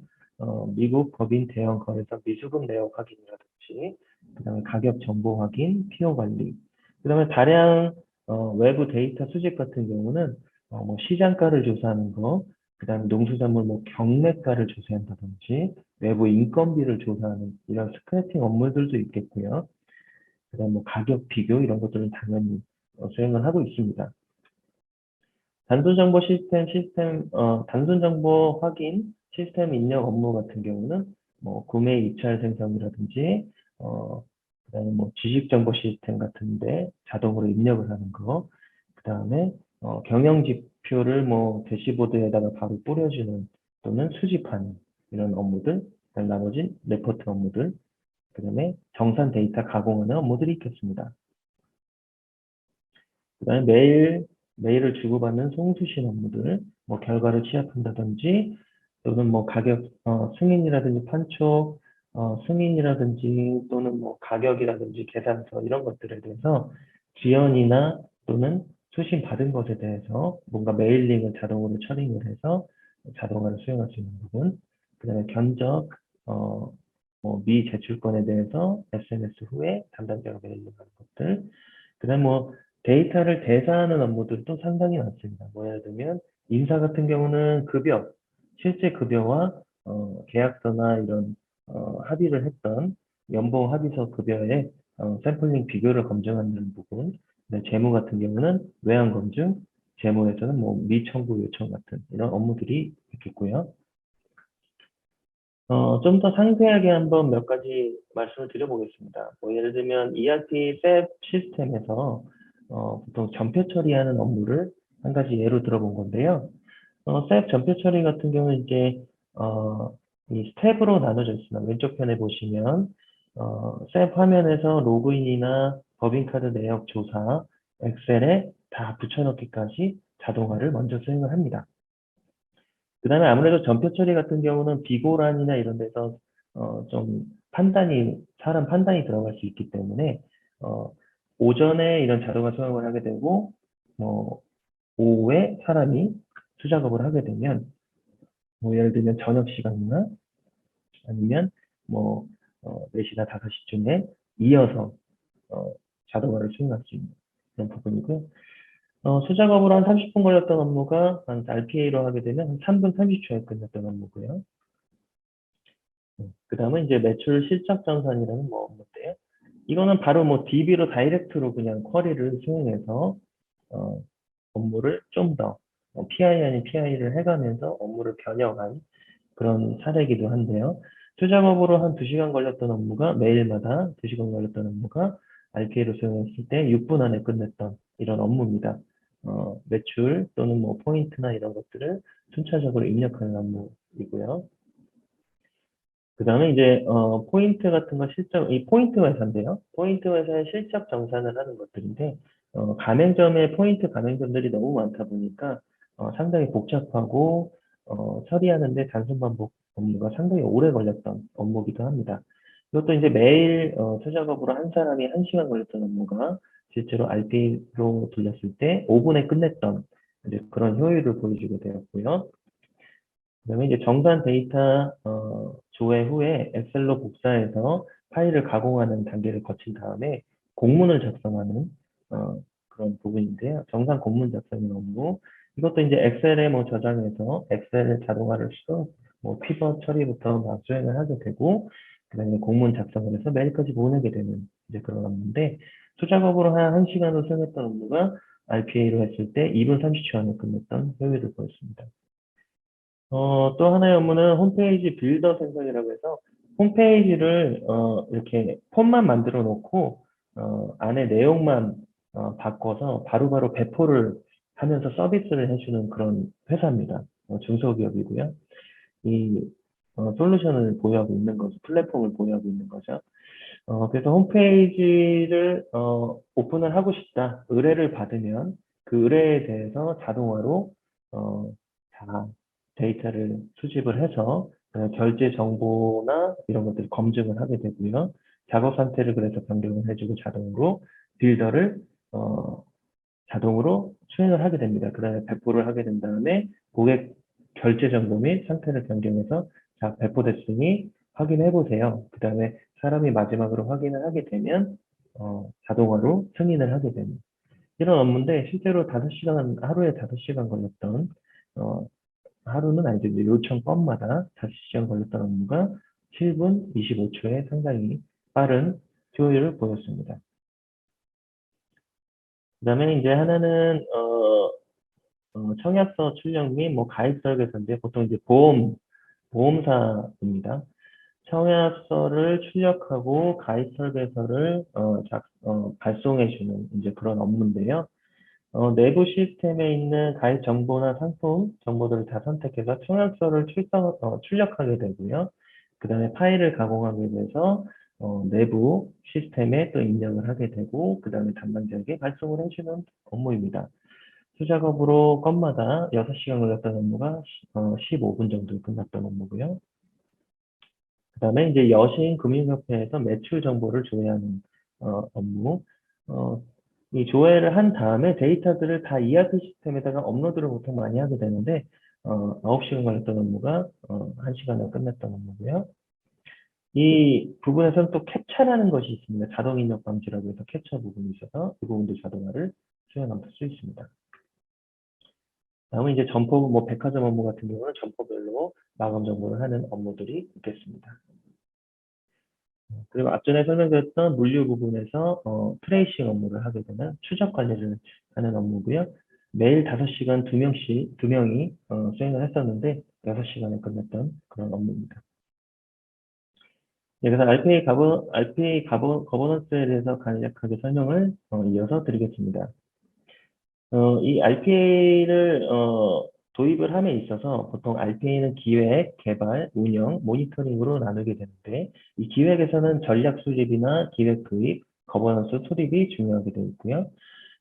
미국 법인 대형 거래소 미수금 내역 확인이라든지, 그다음에 가격 정보 확인, 피오 관리, 그다음에 다량 외부 데이터 수집 같은 경우는 시장가를 조사하는 거, 그다음에 농수산물 경매가를 조사한다든지, 외부 인건비를 조사하는 이런 스크래핑 업무들도 있겠고요. 그다음 가격 비교 이런 것들은 당연히 수행을 하고 있습니다. 단순 정보 단순 정보 확인, 시스템 입력 업무 같은 경우는 구매 입찰 생성이라든지, 그다음에 지식 정보 시스템 같은데 자동으로 입력을 하는 거, 그다음에 경영 지표를 대시보드에다가 바로 뿌려주는 또는 수집하는 이런 업무들, 그다음 나머지 레포트 업무들, 그다음에 정산 데이터 가공하는 업무들이 있겠습니다. 그다음에 메일을 주고받는 송수신 업무들, 결과를 취합한다든지, 또는 가격, 승인이라든지 판촉, 승인이라든지, 또는 가격이라든지 계산서, 이런 것들에 대해서 지연이나 또는 수신 받은 것에 대해서 뭔가 메일링을 자동으로 처리를 해서 자동화를 수행할 수 있는 부분, 그 다음에 견적, 미제출권에 대해서 SNS 후에 담당자가 메일링하는 것들, 그 다음에 데이터를 대사하는 업무들도 상당히 많습니다. 예를 들면 인사 같은 경우는 급여, 실제 급여와 계약서나 이런 합의를 했던 연봉 합의서 급여의 샘플링 비교를 검증하는 부분, 재무 같은 경우는 외환 검증, 재무에서는 미청구 요청 같은 이런 업무들이 있겠고요. 좀 더 상세하게 한번 몇 가지 말씀을 드려보겠습니다. 예를 들면 ERP 셉 시스템에서 보통 전표 처리하는 업무를 한 가지 예로 들어본 건데요. 셉 전표 처리 같은 경우는 이제 이 스텝으로 나눠져 있습니다. 왼쪽 편에 보시면 셉 화면에서 로그인이나 법인카드 내역 조사, 엑셀에 다 붙여넣기까지 자동화를 먼저 수행을 합니다. 그 다음에 아무래도 전표 처리 같은 경우는 비고란이나 이런 데서 좀 사람 판단이 들어갈 수 있기 때문에 오전에 이런 자동화 수행을 하게 되고 오후에 사람이 수작업을 하게 되면 예를 들면 저녁 시간이나 아니면 4시나 5시쯤에 이어서 자동화를 수행할 수 있는 그런 부분이고요. 수작업으로 한 30분 걸렸던 업무가 한 RPA로 하게 되면 한 3분 30초에 끝났던 업무고요. 그 다음은 이제 매출 실적 정산이라는 업무인데요. 이거는 바로 DB로 다이렉트로 그냥 쿼리를 수행해서 업무를 좀 더 PI 아닌 PI를 해가면서 업무를 변형한 그런 사례이기도 한데요. 수작업으로 한 2시간 걸렸던 업무가 매일마다 2시간 걸렸던 업무가 RPA로 수행했을 때 6분 안에 끝냈던 이런 업무입니다. 매출 또는 포인트나 이런 것들을 순차적으로 입력하는 업무이고요. 그 다음에 이제 포인트 같은 거 이 포인트 회사인데요. 포인트 회사의 실적 정산을 하는 것들인데 가맹점의 포인트 가맹점들이 너무 많다 보니까 상당히 복잡하고 처리하는데 단순 반복 업무가 상당히 오래 걸렸던 업무이기도 합니다. 이것도 이제 매일 수작업으로 한 사람이 1시간 걸렸던 업무가 실제로 RPA로 돌렸을 때 5분에 끝냈던 이제 그런 효율을 보여주게 되었고요. 그다음에 이제 정산 데이터 조회 후에 엑셀로 복사해서 파일을 가공하는 단계를 거친 다음에 공문을 작성하는 그런 부분인데요. 정산 공문 작성이 업무. 이것도 이제 엑셀에 뭐 저장해서 엑셀에 자동화를 시켜 뭐 피벗 처리부터 막 수행을 하게 되고 그다음에 공문 작성을 해서 메일까지 보내게 되는 이제 그런 업무인데 수작업으로 한 1시간을 수행했던 업무가 RPA로 했을 때 2분 30초 안에 끝냈던 효율을 보였습니다. 또 하나의 업무는 홈페이지 빌더 생성이라고 해서 홈페이지를 이렇게 폼만 만들어 놓고 안에 내용만 바꿔서 바로바로 배포를 하면서 서비스를 해주는 그런 회사입니다. 중소기업이고요. 이 솔루션을 보유하고 있는 거죠. 플랫폼을 보유하고 있는 거죠. 그래서 홈페이지를 오픈을 하고 싶다. 의뢰를 받으면 그 의뢰에 대해서 자동화로 다 데이터를 수집을 해서 결제 정보나 이런 것들을 검증을 하게 되고요. 작업 상태를 그래서 변경을 해주고 자동으로 빌더를 자동으로 수행을 하게 됩니다. 그 다음에 배포를 하게 된 다음에 고객 결제 정보 및 상태를 변경해서 자, 배포됐으니 확인해 보세요. 그 다음에 사람이 마지막으로 확인을 하게 되면 자동화로 승인을 하게 되는 이런 업무인데 실제로 5시간, 하루에 5시간 걸렸던 어, 하루는 아니죠. 이제 요청 건마다 5시간 걸렸던 업무가 7분 25초에 상당히 빠른 효율을 보였습니다. 그 다음에 이제 하나는 청약서 출력 및 뭐 가입 설계서인데 보통 이제 보험사입니다. 청약서를 출력하고 가입 설계서를 발송해주는 이제 그런 업무인데요. 내부 시스템에 있는 가입 정보나 상품 정보들을 다 선택해서 청약서를 출력하게 되고요. 그 다음에 파일을 가공하게 돼서 내부 시스템에 또 입력을 하게 되고 그 다음에 담당자에게 발송을 해주는 업무입니다. 수작업으로 건마다 6시간 걸렸던 업무가 15분 정도 끝났던 업무고요. 그 다음에 이제 여신 금융협회에서 매출 정보를 조회하는 업무. 이 조회를 한 다음에 데이터들을 다 ERP 시스템에다가 업로드를 보통 많이 하게 되는데 9시간 걸렸던 업무가 1시간에 끝냈던 업무고요. 이 부분에서는 또 캡처라는 것이 있습니다. 자동 입력 방지라고 해서 캡처 부분이 있어서 이 부분도 자동화를 수행할 수 있습니다. 다음은 이제 점포, 뭐 백화점 업무 같은 경우는 점포별로 마감 정보를 하는 업무들이 있겠습니다. 그리고 앞전에 설명드렸던 물류 부분에서 트레이싱 업무를 하게 되는 추적 관리를 하는 업무고요. 매일 5시간 2명이 수행을 했었는데 6시간에 끝냈던 그런 업무입니다. 네, 그래서 RPA 거버넌스에 대해서 간략하게 설명을 이어서 드리겠습니다. 이 RPA를 도입을 함에 있어서 보통 RPA는 기획, 개발, 운영, 모니터링으로 나누게 되는데 이 기획에서는 전략 수립이나 기획 도입, 거버넌스 수립이 중요하게 되어 있고요.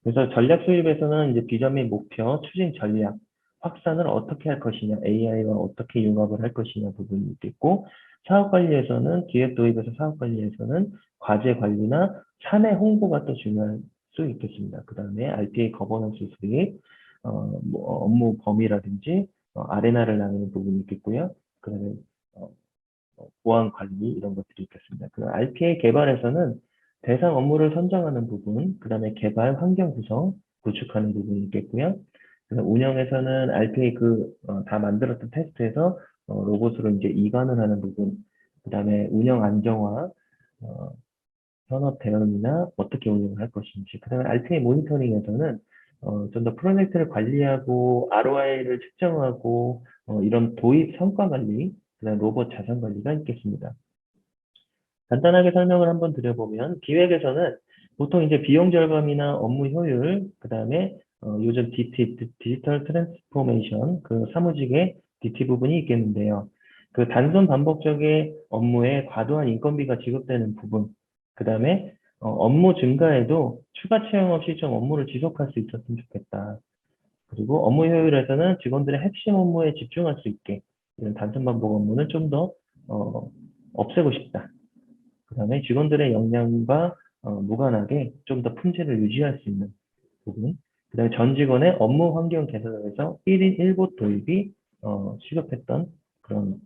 그래서 전략 수립에서는 이제 비전 및 목표, 추진 전략, 확산을 어떻게 할 것이냐, AI와 어떻게 융합을 할 것이냐 부분이 있겠고 사업 관리에서는 기획 도입에서 사업 관리에서는 과제 관리나 사내 홍보가 또 중요할 수 있겠습니다. 그 다음에 RPA 거버넌스 수립, 뭐 업무 범위라든지 아레나를 나누는 부분이 있겠고요. 그 다음에 보안 관리 이런 것들이 있겠습니다. 그 RPA 개발에서는 대상 업무를 선정하는 부분, 그 다음에 개발 환경 구성, 구축하는 부분이 있겠고요. 그래서 운영에서는 RPA 다 만들었던 테스트에서 로봇으로 이제 이관을 하는 부분, 그 다음에 운영 안정화, 어, 현업 대응이나 어떻게 운영을 할 것인지, 그 다음에 RPA 모니터링에서는 좀 더 프로젝트를 관리하고 ROI를 측정하고 이런 도입 성과 관리, 그 다음 로봇 자산 관리가 있겠습니다. 간단하게 설명을 한번 드려보면 기획에서는 보통 이제 비용 절감이나 업무 효율, 그 다음에 요즘 디지털 트랜스포메이션, 그 사무직의 DT 부분이 있겠는데요. 그 단순 반복적인 업무에 과도한 인건비가 지급되는 부분, 그 다음에 업무 증가에도 추가 채용 없이 좀 업무를 지속할 수 있었으면 좋겠다. 그리고 업무 효율에서는 직원들의 핵심 업무에 집중할 수 있게 이런 단순 반복 업무는 좀 더 없애고 싶다. 그 다음에 직원들의 역량과 무관하게 좀 더 품질을 유지할 수 있는 부분. 그 다음에 전 직원의 업무 환경 개선을 해서 1인 1봇 도입이 취급했던 그런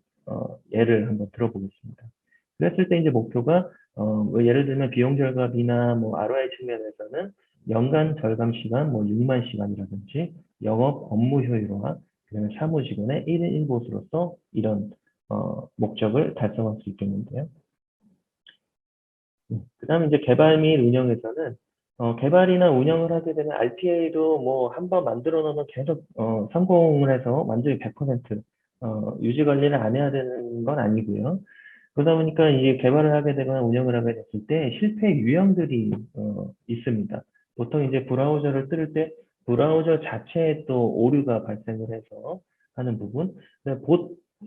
예를 한번 들어보겠습니다. 그랬을 때 이제 목표가 뭐 예를 들면 비용 절감이나 뭐 ROI 측면에서는 연간 절감 시간 뭐 6만 시간이라든지 영업 업무 효율화, 그다음에 사무직원의 1인 1보수로서 이런 목적을 달성할 수 있겠는데요. 그다음에 이제 개발 및 운영에서는 개발이나 운영을 하게 되면 RPA도 뭐 한번 만들어 놓으면 계속 성공을 해서 완전히 100% 유지 관리를 안 해야 되는 건 아니고요. 그러다 보니까 이제 개발을 하게 되거나 운영을 하게 됐을 때 실패 유형들이 있습니다. 보통 이제 브라우저를 뜰 때 브라우저 자체에 또 오류가 발생을 해서 하는 부분.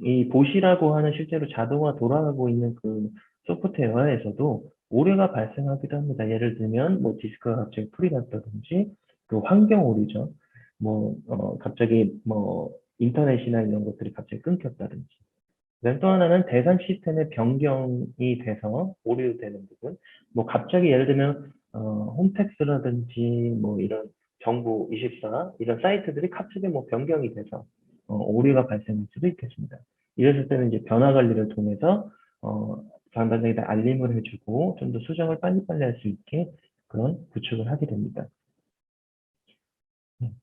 이 봇이라고 하는 실제로 자동화 돌아가고 있는 그 소프트웨어에서도 오류가 발생하기도 합니다. 예를 들면 뭐 디스크가 갑자기 풀이 났다든지 그 환경 오류죠. 뭐 갑자기 뭐 인터넷이나 이런 것들이 갑자기 끊겼다든지. 그다음 또 하나는 대상 시스템의 변경이 돼서 오류되는 부분. 뭐 갑자기 예를 들면 홈택스라든지 뭐 이런 정부24 이런 사이트들이 갑자기 뭐 변경이 돼서 오류가 발생할 수도 있겠습니다. 이랬을 때는 이제 변화 관리를 통해서 담당자에게 알림을 해주고 좀 더 수정을 빨리빨리 할 수 있게 그런 구축을 하게 됩니다.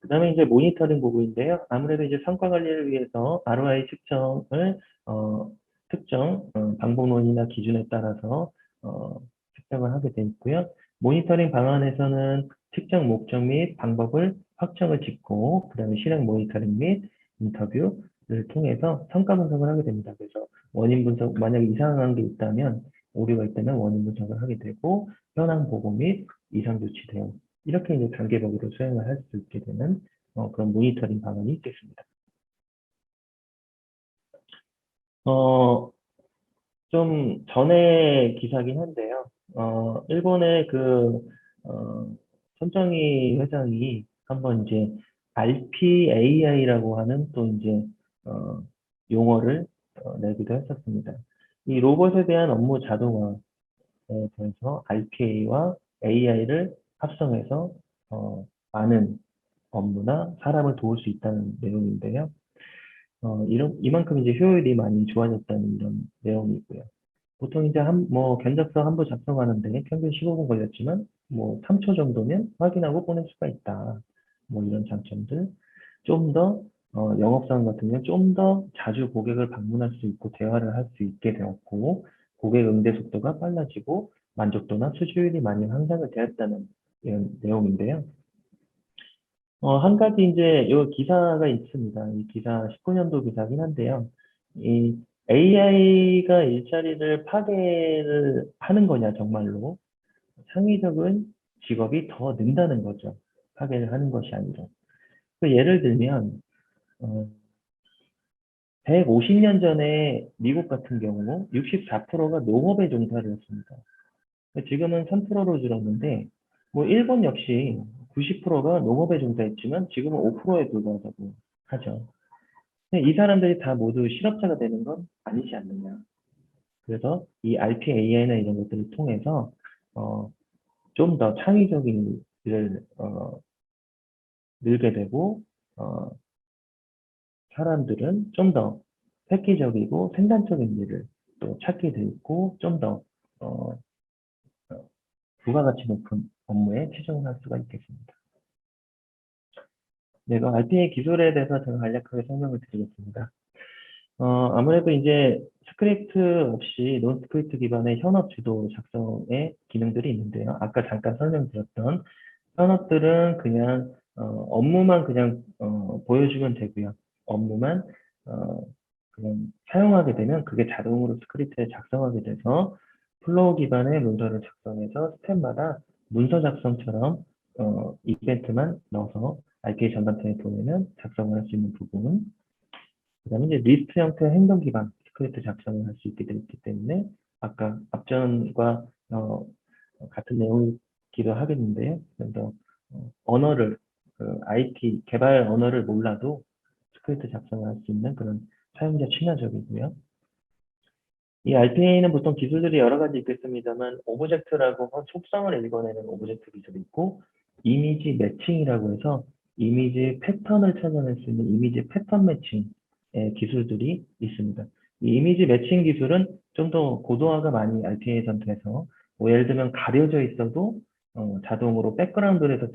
그다음에 이제 모니터링 부분인데요. 아무래도 이제 성과 관리를 위해서 ROI 측정을 특정 방법론이나 기준에 따라서 측정을 하게 돼 있고요. 모니터링 방안에서는 측정 목적 및 방법을 확정을 짓고 그다음에 실행 모니터링 및 인터뷰를 통해서 성과 분석을 하게 됩니다. 그래서 원인 분석, 만약에 이상한 게 있다면 오류가 있다면 원인 분석을 하게 되고 현황 보고 및 이상 조치 대응 이렇게 이제 단계적으로 수행을 할 수 있게 되는 그런 모니터링 방안이 있겠습니다. 어, 좀 전에 기사긴 한데요. 일본의 손정희 회장이 한번 이제 RPAI라고 하는 또 이제 용어를 내기도 했었습니다. 이 로봇에 대한 업무 자동화에 대해서 RPA와 AI를 합성해서 많은 업무나 사람을 도울 수 있다는 내용인데요. 이만큼 이제 효율이 많이 좋아졌다는 이런 내용이고요. 보통 이제 뭐 견적서 한 부 작성하는데 평균 15분 걸렸지만 뭐 3초 정도면 확인하고 보낼 수가 있다. 뭐 이런 장점들. 좀 더, 영업사원 같은 경우는 좀 더 자주 고객을 방문할 수 있고 대화를 할 수 있게 되었고 고객 응대 속도가 빨라지고 만족도나 수주율이 많이 향상이 되었다는 이런 내용인데요. 한 가지 이제 요 기사가 있습니다. 이 기사 19년도 기사긴 한데요. 이 AI가 일자리를 파괴를 하는 거냐, 정말로. 창의적인 직업이 더 는다는 거죠. 파괴를 하는 것이 아니라. 예를 들면, 150년 전에 미국 같은 경우 64%가 농업에 종사를 했습니다. 지금은 3%로 줄었는데, 뭐 일본 역시 90%가 농업에 종사했지만 지금은 5%에 불과하다고 하죠. 이 사람들이 다 모두 실업자가 되는 건 아니지 않느냐. 그래서 이 RPAI나 이런 것들을 통해서 좀 더 창의적인 일을 늘게 되고 사람들은 좀 더 획기적이고 생산적인 일을 또 찾게 되고 좀 더 부가가치 높은 업무에 치중할 수가 있겠습니다. 네, 그 RPA 기술에 대해서 제가 간략하게 설명을 드리겠습니다. 아무래도 이제 스크립트 없이 논스크립트 기반의 현업 주도 작성의 기능들이 있는데요. 아까 잠깐 설명드렸던 현업들은 그냥 업무만 그냥 보여주면 되고요. 업무만 그냥 사용하게 되면 그게 자동으로 스크립트에 작성하게 돼서 플로우 기반의 문서를 작성해서 스텝마다 문서 작성처럼 이벤트만 넣어서 RPA 전담팀에 보내면 작성을 할 수 있는 부분. 그다음에 이제 리스트 형태의 행동 기반 스크립트 작성을 할 수 있게 되기 때문에 아까 앞전과 같은 내용이기도 하겠는데요. 그래서 언어를 IT 개발 언어를 몰라도 스크립트 작성을 할 수 있는 그런 사용자 친화적이고요. 이 RPA는 보통 기술들이 여러 가지 있겠습니다만 오브젝트라고 속성을 읽어내는 오브젝트 기술이 있고 이미지 매칭이라고 해서 이미지 패턴을 찾아낼 수 있는 이미지 패턴 매칭 기술들이 있습니다. 이 이미지 매칭 기술은 좀 더 고도화가 많이 RTA에선 돼서 뭐 예를 들면 가려져 있어도 자동으로 백그라운드에서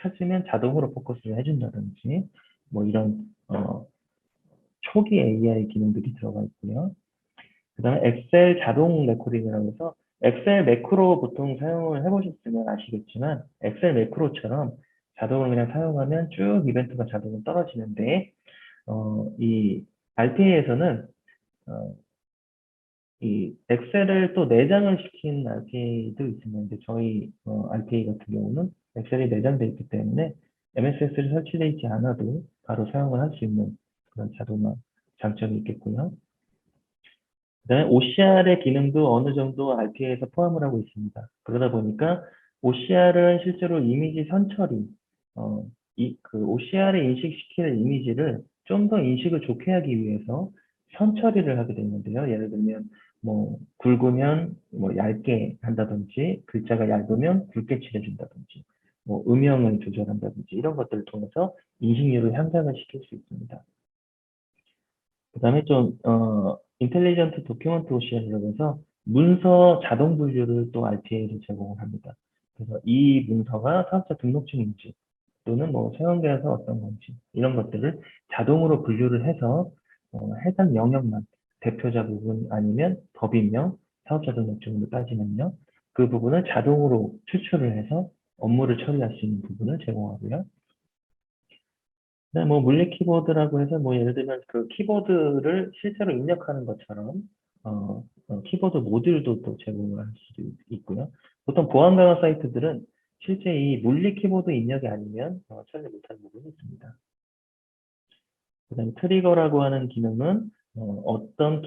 찾으면 자동으로 포커스를 해준다든지 뭐 이런 초기 AI 기능들이 들어가 있고요. 그다음에 엑셀 자동 레코딩이라고 해서 엑셀 매크로 보통 사용을 해보셨으면 아시겠지만 엑셀 매크로처럼 자동으로 그냥 사용하면 쭉 이벤트가 자동으로 떨어지는데 이 RPA에서는 이 엑셀을 또 내장을 시킨 RPA도 있습니다. 근데 저희 RPA 같은 경우는 엑셀이 내장되어 있기 때문에 MSS를 설치되어 있지 않아도 바로 사용을 할 수 있는 그런 자동화 장점이 있겠고요. 그다음에 OCR의 기능도 어느 정도 RPA에서 포함을 하고 있습니다. 그러다 보니까 OCR은 실제로 이미지 선처리, 그 OCR에 인식시키는 이미지를 좀 더 인식을 좋게 하기 위해서 선처리를 하게 되는데요. 예를 들면 뭐 굵으면 뭐 얇게 한다든지 글자가 얇으면 굵게 칠해준다든지 뭐 음영을 조절한다든지 이런 것들을 통해서 인식률을 향상을 시킬 수 있습니다. 그다음에 좀 인텔리전트 도큐먼트 OCR이라고 해서 문서 자동 분류를 또 RPA로 제공을 합니다. 그래서 이 문서가 사업자 등록증인지 또는 뭐 세관계에서 어떤 건지 이런 것들을 자동으로 분류를 해서 해당 영역만 대표자 부분 아니면 법인명, 사업자 등록증으로 따지면요. 그 부분을 자동으로 추출을 해서 업무를 처리할 수 있는 부분을 제공하고요. 네, 뭐 물리 키보드라고 해서 뭐 예를 들면 그 키보드를 실제로 입력하는 것처럼 키보드 모듈도 또 제공을 할 수도 있고요. 보통 보안 강화 사이트들은 실제 이 물리 키보드 입력이 아니면 처리 못하는 부분이 있습니다. 그다음에 트리거라고 하는 기능은 어떤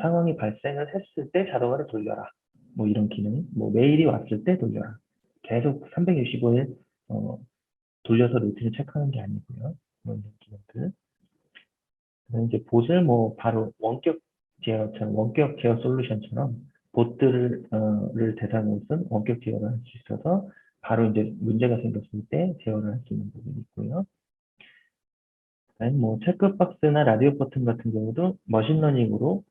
상황이 발생을 했을 때 자동화를 돌려라. 뭐 이런 기능, 뭐 메일이 왔을 때 돌려라. 계속 365일 돌려서 루틴을 체크하는 게 아니고요. 뭐 이런 기능들. 그다음에 이제 봇을 뭐 바로 원격 제어 솔루션처럼 봇들을 대상으로 쓴 원격 제어를 할 수 있어서 바로 이제 문제가 생겼을 때 제어를 할 수 있는 부분이 있고요. 그다음에 뭐 체크박스나 라디오 버튼 같은 경우도 머신러닝으로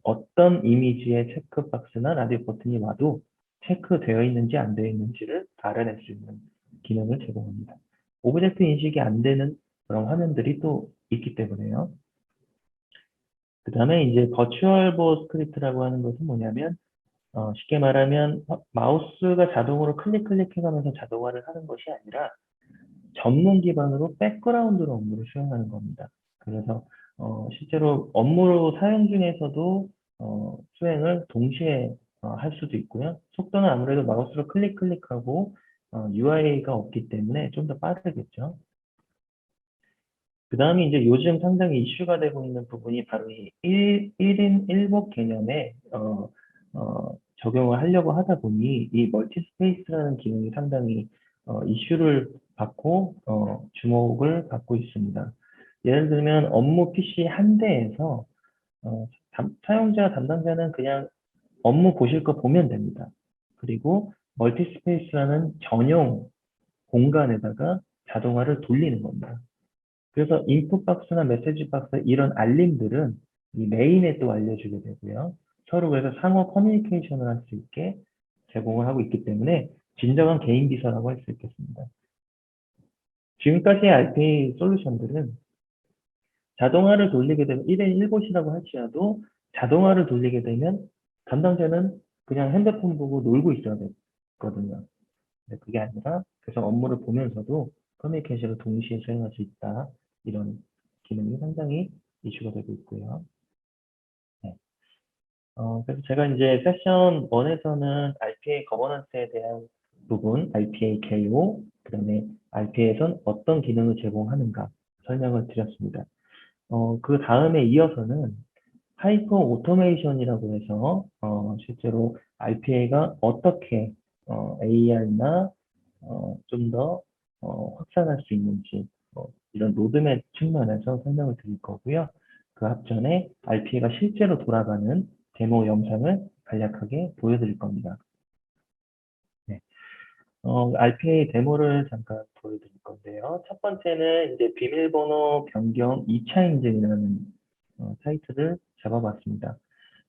어떤 이미지의 체크박스나 라디오 버튼이 와도 체크되어 있는지 안 되어 있는지를 알아낼 수 있는 기능을 제공합니다. 오브젝트 인식이 안 되는 그런 화면들이 또 있기 때문에요. 그 다음에 이제 버추얼보 스크립트라고 하는 것은 뭐냐면 쉽게 말하면 마우스가 자동으로 클릭해가면서 자동화를 하는 것이 아니라 전문 기반으로 백그라운드로 업무를 수행하는 겁니다. 그래서 실제로 업무로 사용 중에서도 수행을 동시에 할 수도 있고요. 속도는 아무래도 마우스로 클릭하고 UI가 없기 때문에 좀 더 빠르겠죠. 그 다음에 이제 요즘 상당히 이슈가 되고 있는 부분이 바로 이 1인 1복 개념에 적용을 하려고 하다 보니 이 멀티스페이스라는 기능이 상당히 이슈를 받고 주목을 받고 있습니다. 예를 들면 업무 PC 한 대에서 사용자 담당자는 그냥 업무 보실 거 보면 됩니다. 그리고 멀티스페이스라는 전용 공간에다가 자동화를 돌리는 겁니다. 그래서 인풋 박스나 메시지 박스 이런 알림들은 이 메인에 또 알려주게 되고요. 서로 그래서 상호 커뮤니케이션을 할 수 있게 제공을 하고 있기 때문에 진정한 개인 비서라고 할 수 있겠습니다. 지금까지의 RPA 솔루션들은 자동화를 돌리게 되면 1인 1곳이라고 할지라도 자동화를 돌리게 되면 담당자는 그냥 핸드폰 보고 놀고 있어야 되거든요. 근데 그게 아니라 계속 업무를 보면서도 커뮤니케이션을 동시에 수행할 수 있다. 이런 기능이 상당히 이슈가 되고 있고요. 네. 그래서 제가 이제 세션 1에서는 RPA 거버넌스에 대한 부분, RPA KO, 그 다음에 RPA에선 어떤 기능을 제공하는가 설명을 드렸습니다. 그 다음에 이어서는 하이퍼 오토메이션이라고 해서 실제로 RPA가 어떻게 AI나 좀 더 확산할 수 있는지 이런 로드맵 측면에서 설명을 드릴 거고요. 그 앞전에 RPA가 실제로 돌아가는 데모 영상을 간략하게 보여드릴 겁니다. 네. RPA 데모를 잠깐 보여드릴 건데요. 첫 번째는 이제 비밀번호 변경 2차 인증이라는 타이틀을 잡아봤습니다.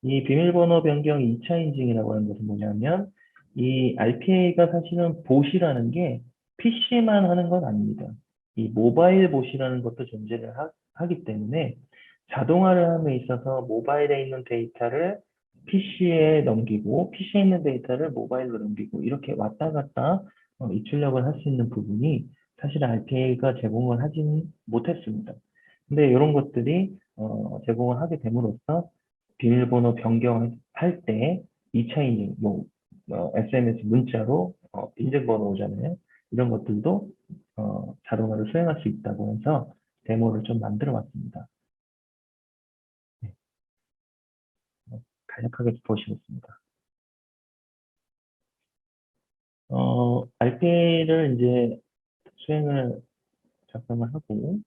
이 비밀번호 변경 2차 인증이라고 하는 것은 뭐냐면 이 RPA가 사실은 봇이라는 게 PC만 하는 건 아닙니다. 이 모바일 봇이라는 것도 존재를 하기 때문에 자동화를 함에 있어서 모바일에 있는 데이터를 PC에 넘기고 PC에 있는 데이터를 모바일로 넘기고 이렇게 왔다 갔다 입출력을 할 수 있는 부분이 사실 RPA가 제공을 하지는 못했습니다. 근데 이런 것들이 제공을 하게 됨으로써 비밀번호 변경할 때 2차 인증, SMS 문자로 인증번호 오잖아요. 이런 것들도 자동화를 수행할 수 있다고 해서 데모를 좀 만들어 봤습니다. 네, 간략하게 보시겠습니다. RPA를 이제 수행을 작성을 하고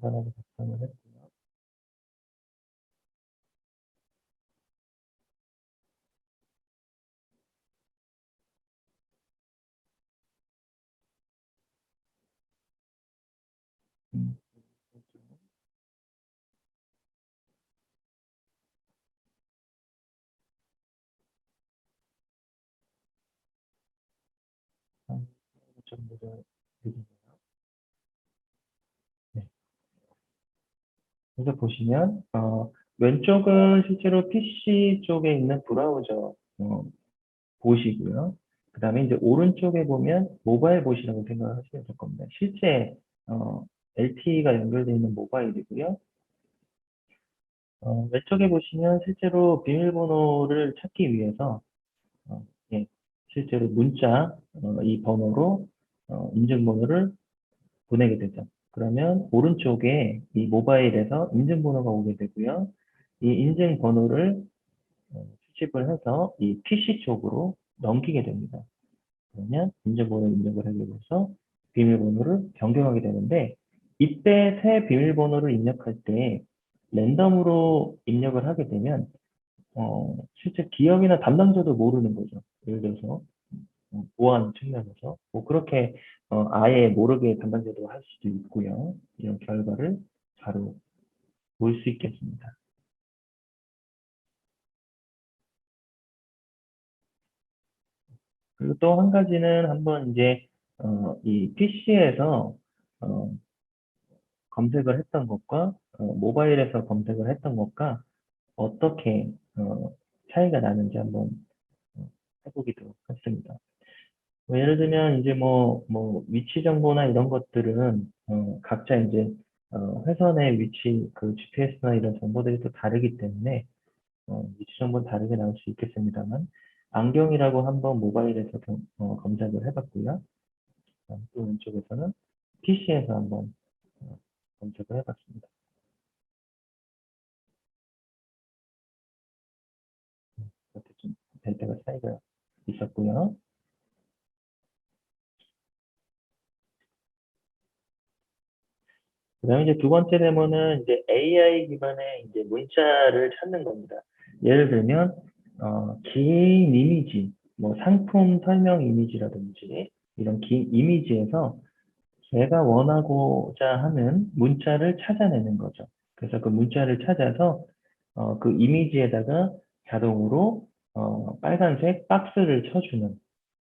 간단하게 작성을 했고요. 음, 한 정도를 드리고요. 네. 그래서 보시면 왼쪽은 실제로 PC 쪽에 있는 브라우저 보시고요. 그 다음에 이제 오른쪽에 보면 모바일 봇이라고 생각을 하시면 될 겁니다. 실제 LTE가 연결되어 있는 모바일이고요. 왼쪽에 보시면 실제로 비밀번호를 찾기 위해서 예, 실제로 문자 이 번호로 인증번호를 보내게 되죠. 그러면 오른쪽에 이 모바일에서 인증번호가 오게 되고요. 이 인증번호를 수집을 해서 이 PC 쪽으로 넘기게 됩니다. 그러면 인증번호 입력을 하기 위해서 비밀번호를 변경하게 되는데 이때 새 비밀번호를 입력할 때 랜덤으로 입력을 하게 되면 실제 기업이나 담당자도 모르는 거죠. 예를 들어서 보안 측면에서 뭐 그렇게 아예 모르게 담당자도 할 수도 있고요. 이런 결과를 바로 볼 수 있겠습니다. 그리고 또 한 가지는 한번 이제 이 PC에서 검색을 했던 것과 모바일에서 검색을 했던 것과 어떻게 차이가 나는지 한번 어, 해보기도 했습니다. 뭐 예를 들면 이제 뭐 위치 정보나 이런 것들은 각자 이제 회선의 위치 그 GPS나 이런 정보들이 또 다르기 때문에 위치 정보는 다르게 나올 수 있겠습니다만 안경이라고 한번 모바일에서 검색을 해봤고요. 또 왼쪽에서는 PC에서 한번 검색을 해봤습니다. 이렇게 좀 될 때가 차이가 있었고요. 그다음에 이제 두 번째 데모는 이제 AI 기반의 이제 문자를 찾는 겁니다. 예를 들면 긴 이미지, 뭐 상품 설명 이미지라든지 이런 긴 이미지에서 제가 원하고자 하는 문자를 찾아내는 거죠. 그래서 그 문자를 찾아서 그 이미지에다가 자동으로 빨간색 박스를 쳐주는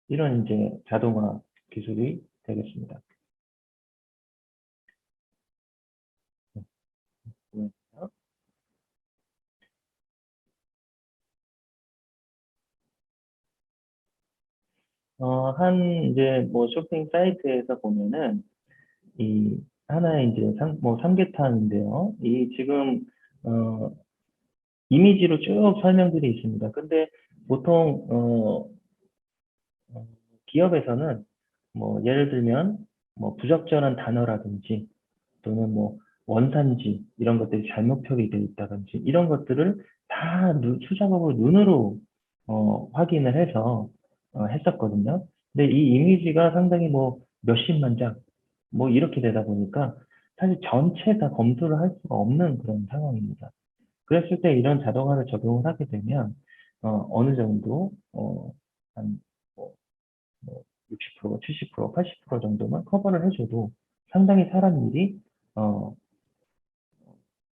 이런 이제 자동화 기술이 되겠습니다. 네. 한 이제 뭐 쇼핑 사이트에서 보면은 이 하나의 이제 뭐 삼계탕인데요. 이 지금 어, 이미지로 쭉 설명들이 있습니다. 근데 보통 어, 기업에서는 뭐 예를 들면 뭐 부적절한 단어라든지 또는 뭐 원산지 이런 것들이 잘못 표기되어 있다든지 이런 것들을 다 수작업으로 눈으로 확인을 해서 했었거든요. 근데 이 이미지가 상당히 뭐 몇십만 장 뭐 이렇게 되다 보니까 사실 전체 다 검수를 할 수가 없는 그런 상황입니다. 그랬을 때 이런 자동화를 적용을 하게 되면 어느 정도 한 뭐, 60%, 70%, 80% 정도만 커버를 해줘도 상당히 사람 일이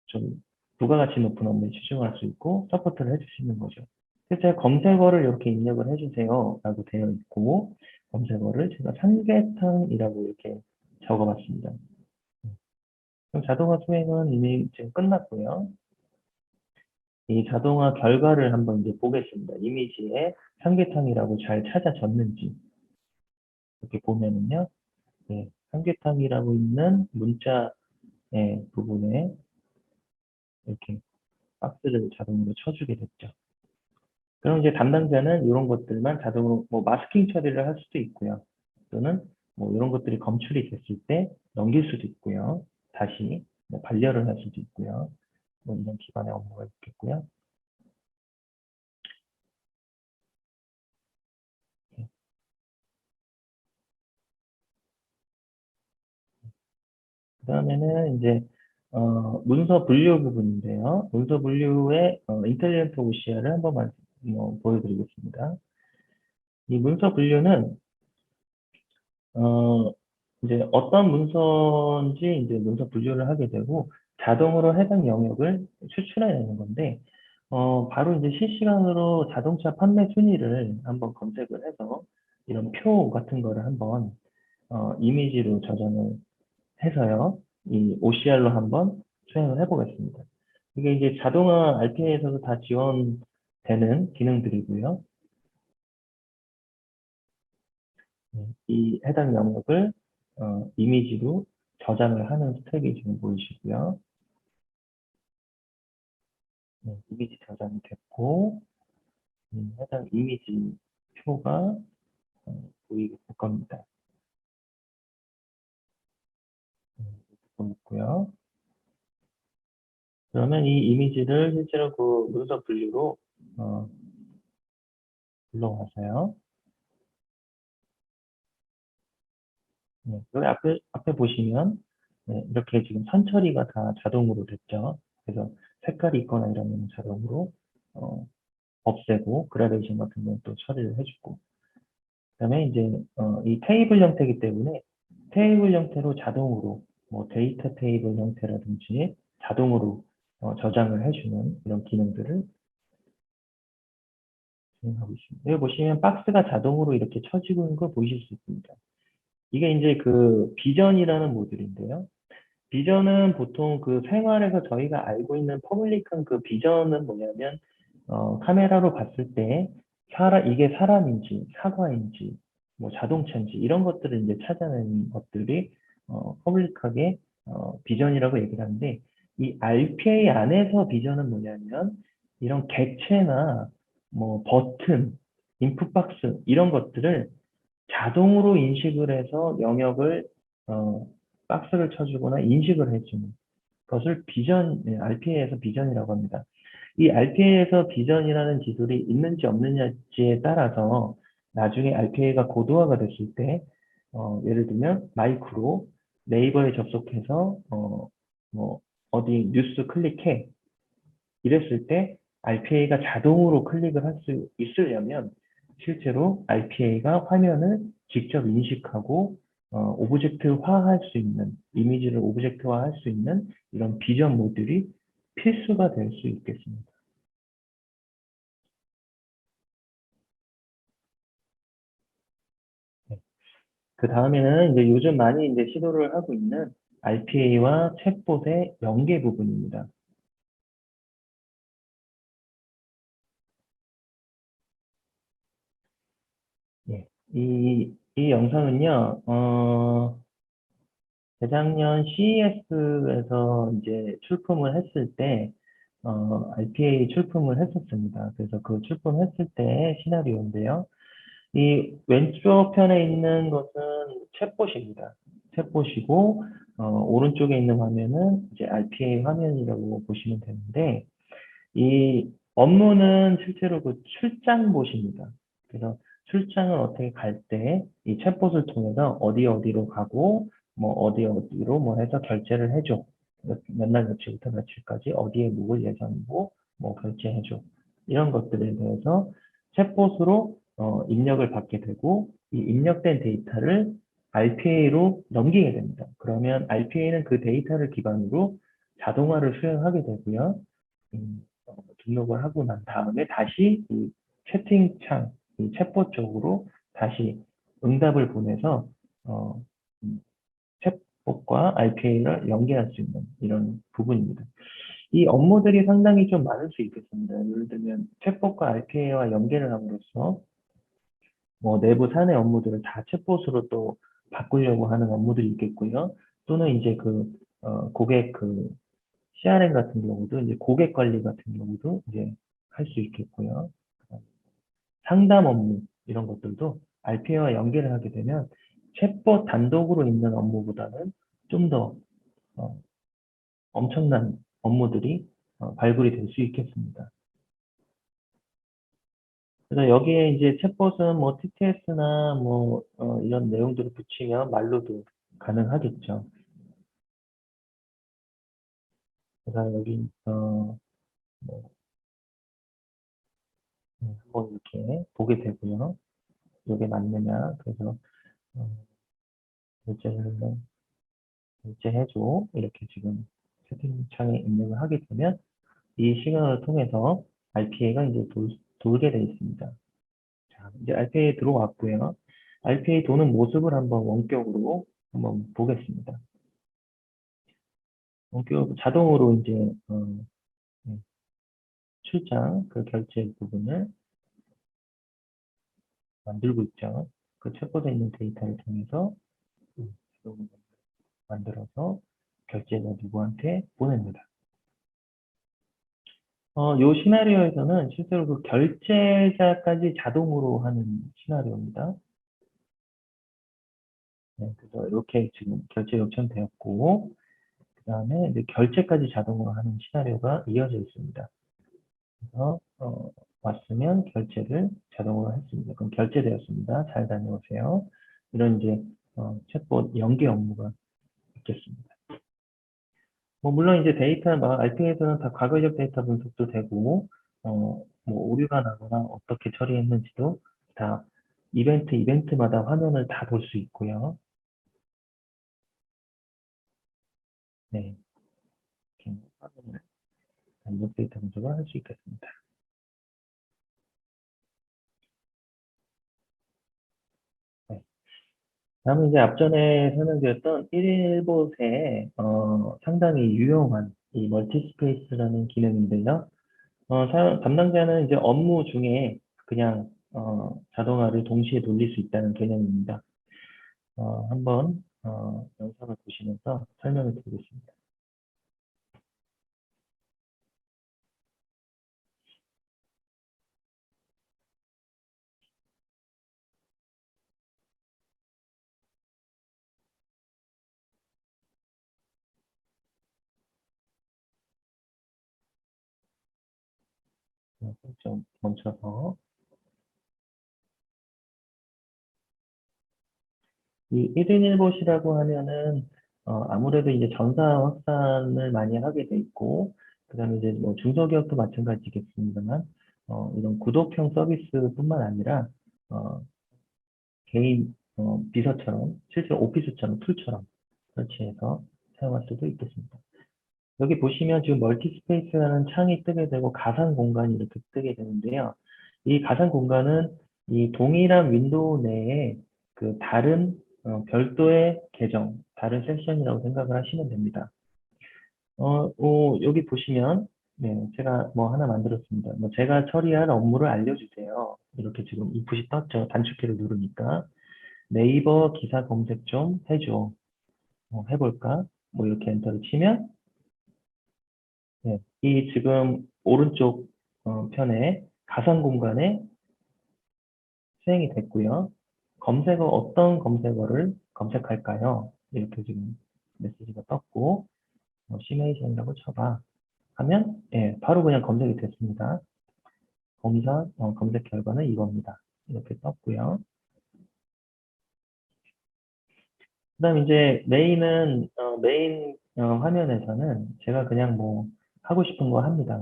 좀 부가가치 높은 업무에 집중할 수 있고 서포트를 해주시는 거죠. 그래서 제가 검색어를 이렇게 입력을 해주세요 라고 되어 있고 검색어를 제가 삼계탕이라고 이렇게 적어봤습니다. 그럼 자동화 수행은 이미 지금 끝났고요. 이 자동화 결과를 한번 이제 보겠습니다. 이미지에 삼계탕이라고 잘 찾아졌는지 이렇게 보면은요. 네, 삼계탕이라고 있는 문자 부분에 이렇게 박스를 자동으로 쳐주게 됐죠. 그럼 이제 담당자는 이런 것들만 자동으로 뭐 마스킹 처리를 할 수도 있고요. 또는 뭐 이런 것들이 검출이 됐을 때 넘길 수도 있고요. 다시 뭐 반려를 할 수도 있고요. 뭐 이런 기반의 업무가 있겠고요. 그 다음에는 이제 문서 분류 부분인데요. 문서 분류의 인텔리전트 OCR을 한번 보여드리겠습니다. 이 문서 분류는 이제 어떤 문서인지 이제 문서 분류를 하게 되고 자동으로 해당 영역을 추출해내는 건데 바로 이제 실시간으로 자동차 판매 순위를 한번 검색을 해서 이런 표 같은 거를 한번 이미지로 저장을 해서요. 이 OCR로 한번 수행을 해보겠습니다. 이게 이제 자동화 RPA에서도 다 지원되는 기능들이고요. 이 해당 영역을 이미지로 저장을 하는 스텝이 지금 보이시고요. 이미지 저장이 됐고 해당 이미지 표가 보이게 될 겁니다. 보이고요. 그러면 이 이미지를 실제로 그 문서 분류로 불러와서요. 여기 앞에 보시면 이렇게 지금 선 처리가 다 자동으로 됐죠. 그래서 색깔이 있거나 이러면 자동으로 없애고 그라데이션 같은 건 또 처리를 해주고 그다음에 이제 이 테이블 형태이기 때문에 테이블 형태로 자동으로 뭐 데이터 테이블 형태라든지 자동으로 저장을 해주는 이런 기능들을 진행하고 있습니다. 여기 보시면 박스가 자동으로 이렇게 쳐지고 있는 걸 보실 수 있습니다. 이게 이제 그 비전이라는 모듈인데요. 비전은 보통 그 생활에서 저희가 알고 있는 퍼블릭한 그 비전은 뭐냐면 카메라로 봤을 때 이게 사람인지 사과인지 뭐 자동차인지 이런 것들을 이제 찾아내는 것들이 퍼블릭하게 비전이라고 얘기를 하는데 이 RPA 안에서 비전은 뭐냐면 이런 객체나 뭐 버튼, 인풋 박스 이런 것들을 자동으로 인식을 해서 영역을 박스를 쳐주거나 인식을 해주는 것을 RPA에서 비전이라고 합니다. 이 RPA에서 비전이라는 기술이 있는지 없느냐에 따라서 나중에 RPA가 고도화가 됐을 때 예를 들면 마이크로 네이버에 접속해서 뭐 어디 뉴스 클릭해 이랬을 때 RPA가 자동으로 클릭을 할 수 있으려면 실제로 RPA가 화면을 직접 인식하고 오브젝트화할 수 있는 이미지를 오브젝트화할 수 있는 이런 비전 모듈이 필수가 될 수 있겠습니다. 네. 그 다음에는 이제 요즘 많이 이제 시도를 하고 있는 RPA와 챗봇의 연계 부분입니다. 예. 이 영상은요, 재작년 CES에서 이제 출품을 했을 때, RPA 출품을 했었습니다. 그래서 그 출품했을 때 시나리오인데요. 이 왼쪽 편에 있는 것은 챗봇입니다. 챗봇이고, 오른쪽에 있는 화면은 이제 RPA 화면이라고 보시면 되는데, 이 업무는 실제로 그 출장봇입니다. 그래서 출장을 어떻게 갈 때 이 챗봇을 통해서 어디로 가고 뭐 어디로 뭐 해서 결제를 해줘. 몇 날 며칠부터 며칠까지 어디에 묵을 예정이고 뭐 결제해줘. 이런 것들에 대해서 챗봇으로 입력을 받게 되고 이 입력된 데이터를 RPA로 넘기게 됩니다. 그러면 RPA는 그 데이터를 기반으로 자동화를 수행하게 되고요. 등록을 하고 난 다음에 다시 이 채팅창, 이 챗봇 쪽으로 다시 응답을 보내서 어, 음, 챗봇과 RPA를 연계할 수 있는 이런 부분입니다. 이 업무들이 상당히 좀 많을 수 있겠습니다. 예를 들면 챗봇과 RPA와 연계를 함으로써 뭐 내부 사내 업무들을 다 챗봇으로 또 바꾸려고 하는 업무들이 있겠고요. 또는 이제 고객 CRM 같은 경우도 이제 고객 관리 같은 경우도 이제 할 수 있겠고요. 상담 업무 이런 것들도 RPA와 연계를 하게 되면 챗봇 단독으로 있는 업무보다는 좀 더 엄청난 업무들이 발굴이 될 수 있겠습니다. 그래서 여기에 이제 챗봇은 뭐 TTS나 뭐 이런 내용들을 붙이면 말로도 가능하겠죠. 그래서 여기 뭐, 한번 이렇게 보게 되고요. 이게 맞느냐? 그래서 어, 결제를 결제해줘 이렇게 지금 채팅창에 입력을 하게 되면 이 시간을 통해서 RPA가 이제 돌게 되어 있습니다. 자, 이제 RPA 들어왔고요. RPA 도는 모습을 한번 원격으로 한번 보겠습니다. 원격 자동으로 이제 네, 출장 그 결제 부분을 만들고 있죠. 그 챗봇에 있는 데이터를 통해서 자동으로 만들어서 결제자 누구한테 보냅니다. 요 시나리오에서는 실제로 그 결제자까지 자동으로 하는 시나리오입니다. 네, 그래서 이렇게 지금 결제 요청되었고, 그 다음에 이제 결제까지 자동으로 하는 시나리오가 이어져 있습니다. 그래서 왔으면 결제를 자동으로 했습니다. 그럼 결제되었습니다. 잘 다녀오세요. 이런 이제 챗봇 연계 업무가 있겠습니다. 뭐 물론 이제 데이터 막 RPA에서는 다 과거적 데이터 분석도 되고 뭐 오류가 나거나 어떻게 처리했는지도 다 이벤트마다 화면을 다 볼 수 있고요. 네, 이렇게 화면을 단독 데이터 분석을 할 수 있겠습니다. 네. 다음은 이제 앞전에 설명드렸던 1일봇의 상당히 유용한 이 멀티스페이스라는 기능인데요. 담당자는 이제 업무 중에 그냥 자동화를 동시에 돌릴 수 있다는 개념입니다. 한번 영상을 보시면서 설명을 드리겠습니다. 좀 멈춰서 이 1인 1보시라고 하면은 아무래도 이제 전사 확산을 많이 하게 돼 있고 그다음에 이제 뭐 중소기업도 마찬가지겠습니다만 이런 구독형 서비스뿐만 아니라 어, 개인 비서처럼 실제로 오피스처럼 툴처럼 설치해서 사용할 수도 있겠습니다. 여기 보시면 지금 멀티스페이스라는 창이 뜨게 되고 가상 공간이 이렇게 뜨게 되는데요. 이 가상 공간은 이 동일한 윈도우 내에 그 다른 별도의 계정, 다른 섹션이라고 생각을 하시면 됩니다. 여기 보시면 네, 제가 뭐 하나 만들었습니다. 뭐 제가 처리할 업무를 알려주세요. 이렇게 지금 이 붓이 떴죠. 단축키를 누르니까 네이버 기사 검색 좀 해줘. 해볼까? 뭐 이렇게 엔터를 치면 네, 이 지금 오른쪽 편에 가상 공간에 수행이 됐고요. 검색어 어떤 검색어를 검색할까요? 이렇게 지금 메시지가 떴고 시뮬레이션이라고 쳐봐 하면 예, 바로 그냥 검색이 됐습니다. 검색 결과는 이겁니다. 이렇게 떴고요. 그 다음 이제 메인 화면에서는 제가 그냥 뭐 하고 싶은 거 합니다.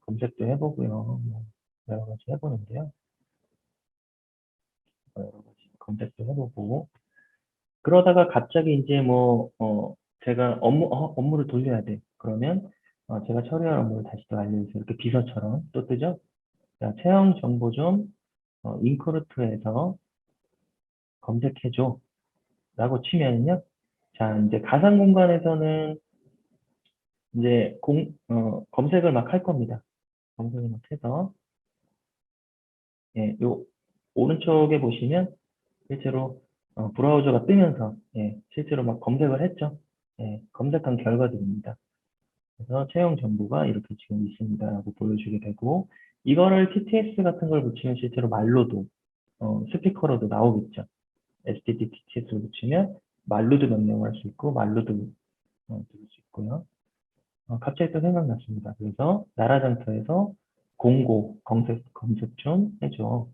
검색도 해보고요. 뭐 여러 가지 해보는데요. 여러 가지 검색도 해보고, 그러다가 갑자기 이제 제가 업무를 돌려야 돼. 그러면 제가 처리할 업무를 다시 또 알려주세요. 이렇게 비서처럼 또 뜨죠? 자, 채용 정보 좀 인크루트에서 검색해줘. 라고 치면요. 자, 이제 가상 공간에서는 이제 검색을 막 할 겁니다. 검색을 막 해서, 예, 요, 오른쪽에 보시면 실제로 브라우저가 뜨면서, 예, 실제로 막 검색을 했죠. 예, 검색한 결과들입니다. 그래서 채용 정보가 이렇게 지금 있습니다라고 보여주게 되고, 이거를 TTS 같은 걸 붙이면 실제로 말로도, 스피커로도 나오겠죠. STT, TTS를 붙이면 말로도 명령을 할 수 있고, 말로도 들을 수 있고요. 갑자기 또 생각났습니다. 그래서 나라장터에서 공고, 검색 좀 해줘.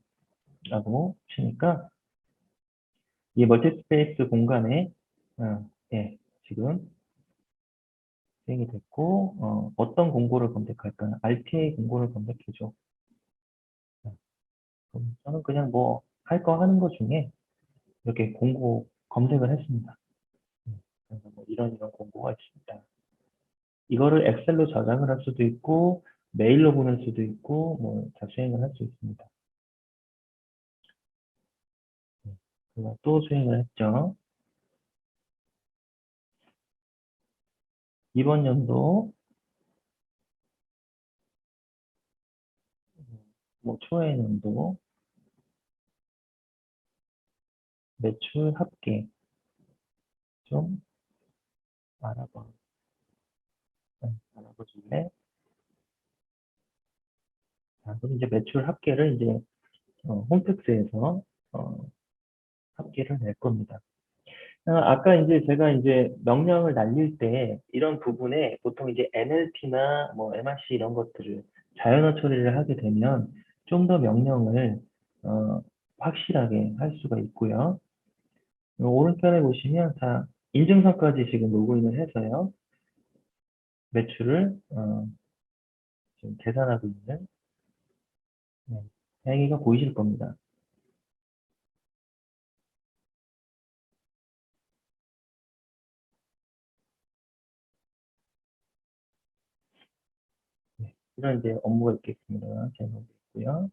라고 치니까, 이 멀티스페이스 공간에, 예, 지금 수행이 됐고, 어떤 공고를 검색할까요? RTA 공고를 검색해줘. 그럼 저는 그냥 할 거 하는 것 중에 이렇게 공고 검색을 했습니다. 그래서 이런 공고가 있습니다. 이거를 엑셀로 저장을 할 수도 있고, 메일로 보낼 수도 있고, 다 수행을 할 수 있습니다. 그래서 또 수행을 했죠. 이번 연도, 초에는도 매출 합계 좀 알아봐. 알아보실래? 자, 그럼 이제 매출 합계를 이제 홈택스에서 합계를 낼 겁니다. 아까 이제 제가 이제 명령을 날릴 때 이런 부분에 보통 이제 NLP나 MRC 이런 것들을 자연어 처리를 하게 되면 좀 더 명령을 확실하게 할 수가 있고요. 오른편에 보시면 다 인증서까지 지금 로그인을 해서요. 매출을 지금 계산하고 있는 행위가 보이실 겁니다. 네, 이런 이제 업무가 있겠습니다. 제목이 있고요.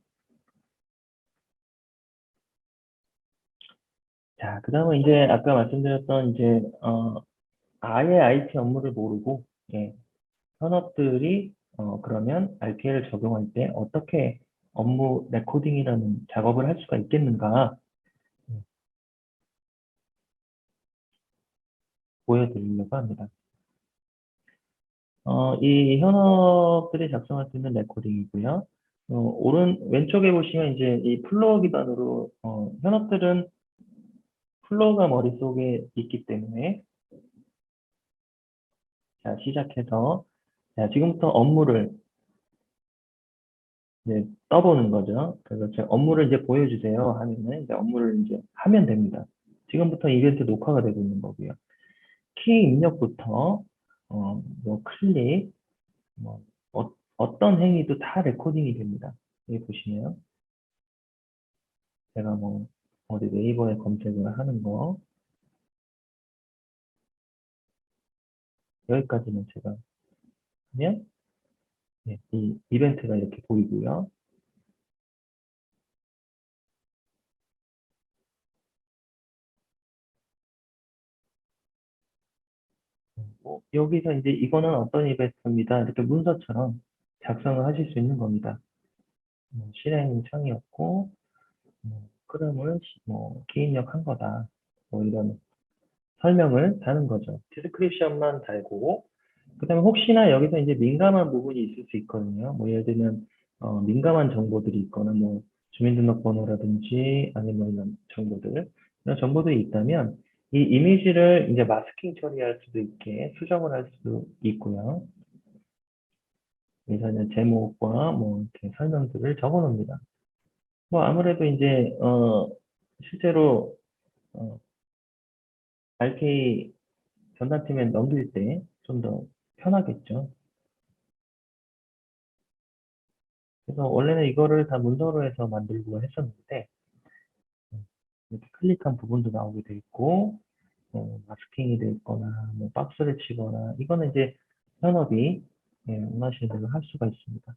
자, 그 다음은 이제 아까 말씀드렸던 이제 아예 IT 업무를 모르고 예, 현업들이 그러면 RPA를 적용할 때 어떻게 업무 레코딩이라는 작업을 할 수가 있겠는가 보여드리려고 합니다. 이 현업들이 작성할 수 있는 레코딩이고요. 왼쪽에 보시면 이제 이 플로어 기반으로 현업들은 플로어가 머릿속에 있기 때문에 자, 시작해서 자, 지금부터 업무를 이제 떠보는 거죠. 그래서 제 업무를 이제 보여주세요 하면은 이제 업무를 이제 하면 됩니다. 지금부터 이벤트 녹화가 되고 있는 거고요. 키 입력부터 클릭 어떤 행위도 다 레코딩이 됩니다. 여기 보시면 제가 어디 네이버에 검색을 하는 거 여기까지는 제가 하면 네, 이 이벤트가 이렇게 보이고요. 여기서 이제 이거는 어떤 이벤트입니다. 이렇게 문서처럼 작성을 하실 수 있는 겁니다. 실행 창이었고 흐름을 기입력한 거다. 이런 설명을 다는 거죠. 디스크립션만 달고 그다음에 혹시나 여기서 이제 민감한 부분이 있을 수 있거든요. 예를 들면 민감한 정보들이 있거나 주민등록번호라든지 아니면 이런 정보들 이런 정보들이 있다면 이 이미지를 이제 마스킹 처리할 수도 있게 수정을 할 수도 있고요. 그래서 이제 제목과 이렇게 설명들을 적어 놓습니다. 아무래도 이제 실제로 RK 전담팀에 넘길 때 좀 더 편하겠죠. 그래서 원래는 이거를 다 문서로 해서 만들고 했었는데 이렇게 클릭한 부분도 나오게 돼 있고, 마스킹이 돼 있거나, 뭐 박스를 치거나, 이거는 이제 현업이 원하시는 대로 할 수가 있습니다.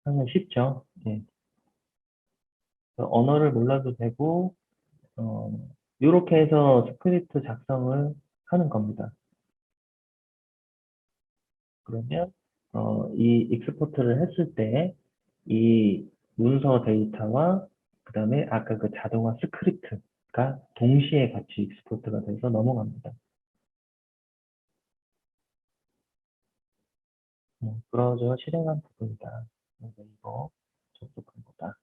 하면 쉽죠. 예. 언어를 몰라도 되고, 이렇게 해서 스크립트 작성을 하는 겁니다. 그러면 이 익스포트를 했을 때 이 문서 데이터와 그 다음에 아까 그 자동화 스크립트가 동시에 같이 익스포트가 돼서 넘어갑니다. 브라우저 실행한 부분이다. 네이버 접속한 거다.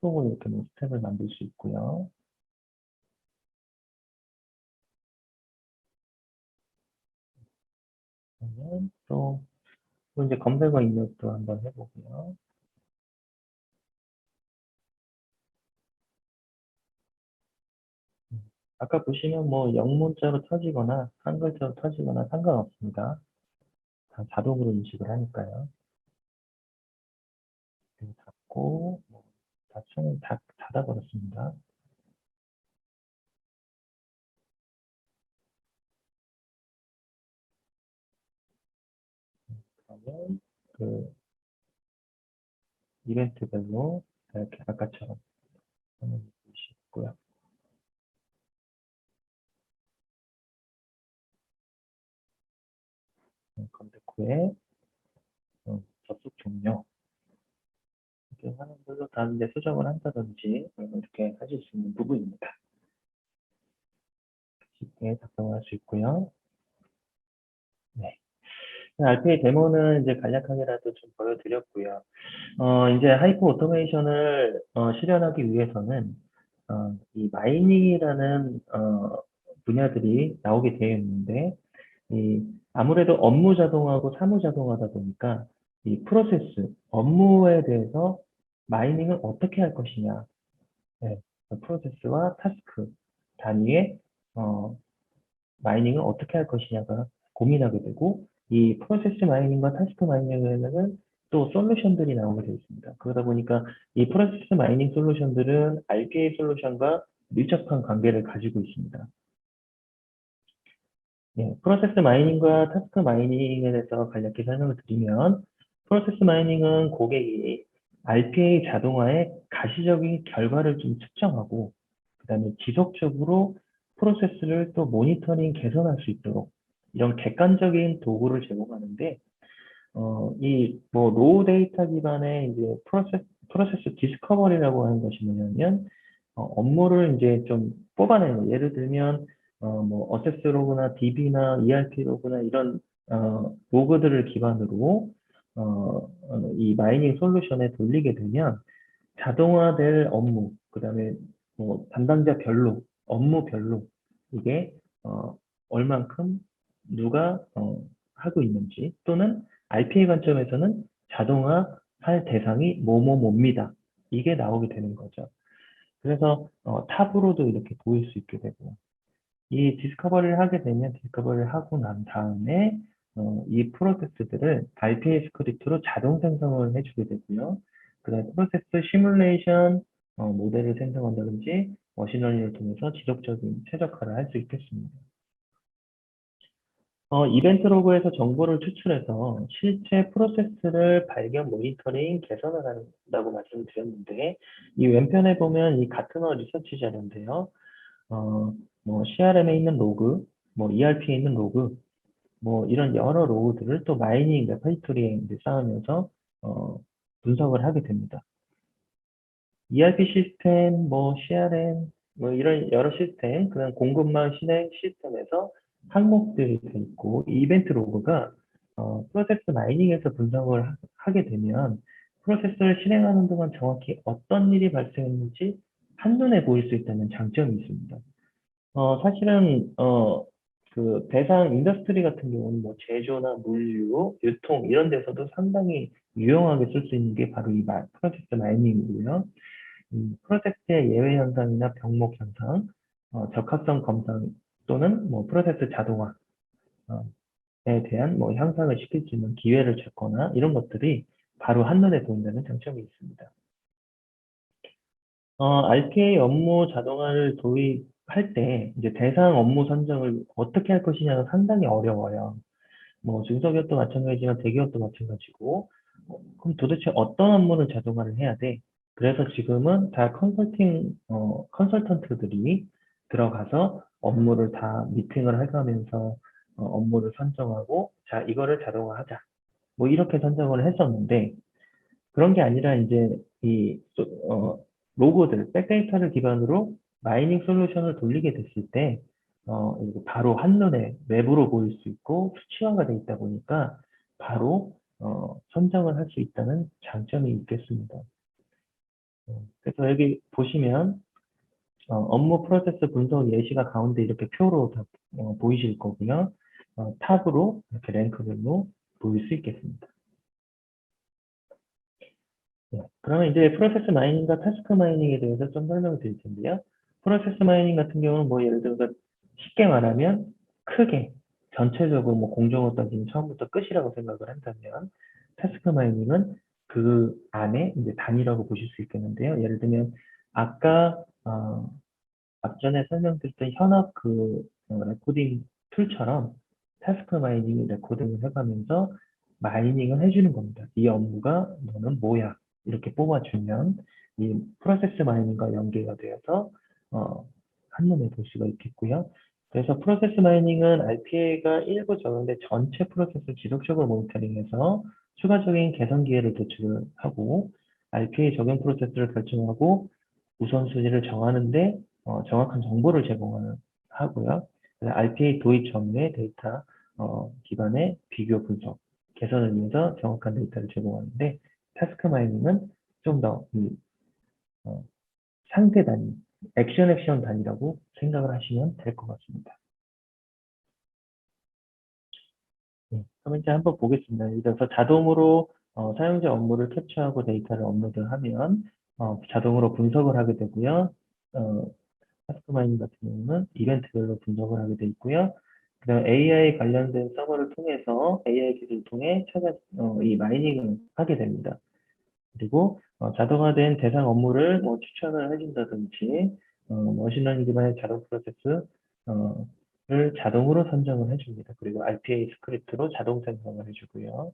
또 이렇게 뭐 스텝을 만들 수 있고요. 그러면 또 이제 검색어 입력도 한번 해보고요. 아까 보시면 뭐 영문자로 터지거나 한글자로 터지거나 상관없습니다. 다 자동으로 인식을 하니까요. 그리고 닫고 다 창을 닫아버렸습니다. 그러면 그 이벤트별로 이렇게 아까처럼 하는 것이 있고요. 검색 후에 접속 종료 이렇게 하는 걸로 다 이제 수정을 한다든지 이렇게 하실 수 있는 부분입니다. 쉽게 작성할 수 있고요. 네. RPA 데모는 이제 간략하게라도 좀 보여드렸고요. 이제 하이퍼 오토메이션을 실현하기 위해서는 이 마이닝이라는 분야들이 나오게 되어 있는데 아무래도 업무 자동화하고 사무 자동화다 보니까 이 프로세스, 업무에 대해서 마이닝을 어떻게 할 것이냐, 네, 프로세스와 타스크 단위의 마이닝을 어떻게 할 것이냐가 고민하게 되고 이 프로세스 마이닝과 타스크 마이닝에는 또 솔루션들이 나오게 되어 있습니다. 그러다 보니까 이 프로세스 마이닝 솔루션들은 RPA 솔루션과 밀접한 관계를 가지고 있습니다. 예, 프로세스 마이닝과 타스크 마이닝에 대해서 간략히 설명을 드리면 프로세스 마이닝은 고객이 RPA 자동화의 가시적인 결과를 좀 측정하고 그 다음에 지속적으로 프로세스를 또 모니터링 개선할 수 있도록 이런 객관적인 도구를 제공하는데 이 뭐 로우 데이터 기반의 이제 프로세스 디스커버리라고 하는 것이 뭐냐면 업무를 이제 좀 뽑아내는 예를 들면 뭐 어세스 로그나 DB나 ERP 로그나 이런 로그들을 기반으로 이 마이닝 솔루션에 돌리게 되면 자동화될 업무, 그 다음에 뭐 담당자별로, 업무별로 이게 얼만큼 누가 하고 있는지 또는 RPA 관점에서는 자동화할 대상이 뭐뭐뭐입니다. 이게 나오게 되는 거죠. 그래서 탑으로도 이렇게 보일 수 있게 되고 이 디스커버리를 하게 되면 디스커버리를 하고 난 다음에 이 프로세스들을 RPA 스크립트로 자동 생성을 해주게 되고요. 그 다음에 프로세스 시뮬레이션 모델을 생성한다든지 머신러닝을 통해서 지속적인 최적화를 할 수 있겠습니다. 이벤트 로그에서 정보를 추출해서 실제 프로세스를 발견, 모니터링, 개선을 한다고 말씀드렸는데 이 왼편에 보면 이 가트너 리서치 자료인데요. 뭐 CRM에 있는 로그, 뭐 ERP에 있는 로그, 뭐 이런 여러 로그들을 또 마이닝 레퍼토리에 이제 쌓으면서 분석을 하게 됩니다. ERP 시스템, 뭐 CRM, 뭐 이런 여러 시스템, 그다음 공급망 실행 시스템에서 항목들이 돼 있고 이 이벤트 로그가 프로세스 마이닝에서 분석을 하게 되면 프로세스를 실행하는 동안 정확히 어떤 일이 발생했는지 한눈에 보일 수 있다는 장점이 있습니다. 사실은 그 대상 인더스트리 같은 경우는 뭐 제조나 물류, 유통 이런 데서도 상당히 유용하게 쓸 수 있는 게 바로 이 프로세스 마이닝이고요. 프로젝트의 예외 현상이나 병목 현상, 적합성 검사 또는 뭐 프로세스 자동화 대한 뭐 향상을 시킬 수 있는 기회를 찾거나 이런 것들이 바로 한눈에 보인다는 장점이 있습니다. RPA 업무 자동화를 도입할 때 이제 대상 업무 선정을 어떻게 할 것이냐가 상당히 어려워요. 뭐 중소기업도 마찬가지지만 대기업도 마찬가지고 그럼 도대체 어떤 업무를 자동화를 해야 돼? 그래서 지금은 다 컨설턴트들이 들어가서 업무를 다 미팅을 해가면서 업무를 선정하고 자 이거를 자동화하자 뭐 이렇게 선정을 했었는데 그런 게 아니라 이제 이 로고들, 백데이터를 기반으로 마이닝 솔루션을 돌리게 됐을 때 이거 바로 한눈에 맵으로 보일 수 있고 수치화가 돼 있다 보니까 바로 선정을 할 수 있다는 장점이 있겠습니다. 그래서 여기 보시면 업무 프로세스 분석 예시가 가운데 이렇게 표로 다 보이실 거고요. 탑으로 이렇게 랭크별로 보일 수 있겠습니다. 네, 그러면 이제 프로세스 마이닝과 타스크 마이닝에 대해서 좀 설명을 드릴 텐데요. 프로세스 마이닝 같은 경우는 뭐 예를 들어서 쉽게 말하면 크게 전체적으로 뭐 공정을 따지면 처음부터 끝이라고 생각을 한다면 타스크 마이닝은 그 안에 이제 단위라고 보실 수 있겠는데요. 예를 들면 아까 앞전에 설명드렸던 현업 레코딩 툴처럼 타스크 마이닝 레코딩을 해가면서 마이닝을 해주는 겁니다. 이 업무가 너는 뭐야? 이렇게 뽑아주면 이 프로세스 마이닝과 연계가 되어서 한눈에 볼 수가 있겠고요. 그래서 프로세스 마이닝은 RPA가 일부 적용돼 전체 프로세스를 지속적으로 모니터링해서 추가적인 개선 기회를 도출을 하고 RPA 적용 프로세스를 결정하고 우선순위를 정하는데 정확한 정보를 제공을 하고요. RPA 도입 전후의 데이터 기반의 비교 분석, 개선을 위해서 정확한 데이터를 제공하는데 타스크 마이닝은 좀 더 상대 단위, 액션 단위라고 생각을 하시면 될 것 같습니다. 네, 그럼 이제 한번 보겠습니다. 예를 들어서 자동으로 사용자 업무를 캡처하고 데이터를 업로드하면 자동으로 분석을 하게 되고요. 타스크 마이닝 같은 경우는 이벤트별로 분석을 하게 돼 있고요. 그다음 AI 관련된 서버를 통해서 AI 기술을 통해 이 마이닝을 하게 됩니다. 그리고 자동화된 대상 업무를 뭐 추천을 해준다든지 머신러닝 기반의 자동 프로세스를 자동으로 선정을 해줍니다. 그리고 RPA 스크립트로 자동 생성을 해주고요.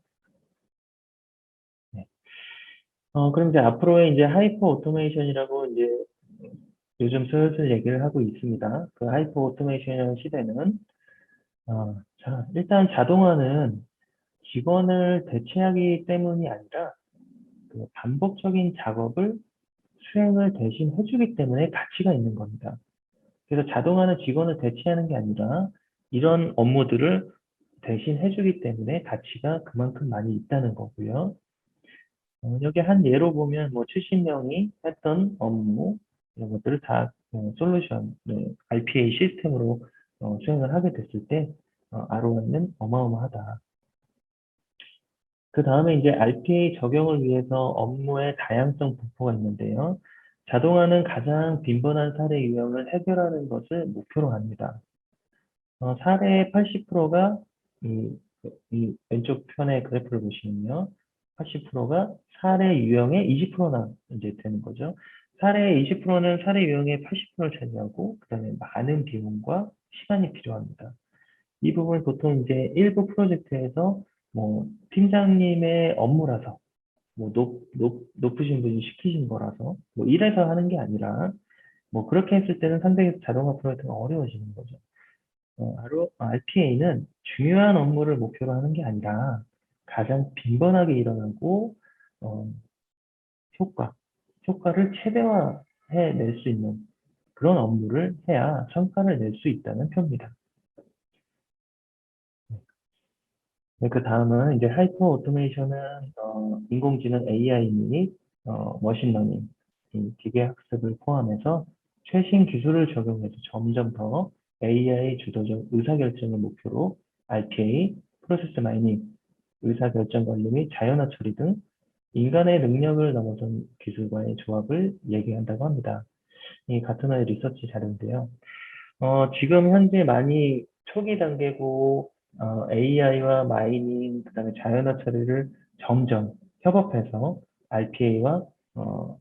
네. 그럼 이제 앞으로의 이제 하이퍼 오토메이션이라고 이제 요즘 슬슬 얘기를 하고 있습니다. 그 하이퍼 오토메이션 시대는 자, 일단 자동화는 직원을 대체하기 때문이 아니라 그 반복적인 작업을 수행을 대신 해주기 때문에 가치가 있는 겁니다. 그래서 자동화는 직원을 대체하는 게 아니라 이런 업무들을 대신 해주기 때문에 가치가 그만큼 많이 있다는 거고요. 여기 한 예로 보면 뭐 70명이 했던 업무 이런 것들을 다 솔루션, RPA 시스템으로 수행을 하게 됐을 때 ROI는 어마어마하다. 그 다음에 이제 RPA 적용을 위해서 업무의 다양성 분포가 있는데요. 자동화는 가장 빈번한 사례 유형을 해결하는 것을 목표로 합니다. 사례의 80%가 이 왼쪽 편의 그래프를 보시면요. 80%가 사례 유형의 20%나 이제 되는 거죠. 사례의 20%는 사례 유형의 80%를 차지하고 그다음에 많은 비용과 시간이 필요합니다. 이 부분을 보통 이제 일부 프로젝트에서 뭐 팀장님의 업무라서 뭐 높으신 분이 시키신 거라서 뭐 이래서 하는 게 아니라 뭐 그렇게 했을 때는 상당히 자동화 프로젝트가 어려워지는 거죠. RPA는 중요한 업무를 목표로 하는 게 아니라 가장 빈번하게 일어나고 어, 효과를 최대화해 낼 수 있는 그런 업무를 해야 성과를 낼 수 있다는 표입니다. 네, 그 다음은 이제 하이퍼 오토메이션은 인공지능 AI 및 머신러닝, 이 기계학습을 포함해서 최신 기술을 적용해서 점점 더 AI 주도적 의사결정을 목표로 RPA, 프로세스 마이닝, 의사결정 관리 및 자연화 처리 등 인간의 능력을 넘어선 기술과의 조합을 얘기한다고 합니다. 이 가트너의 리서치 자료인데요. 지금 현재 많이 초기 단계고 AI와 마이닝, 그다음에 자연어 처리를 점점 협업해서 RPA와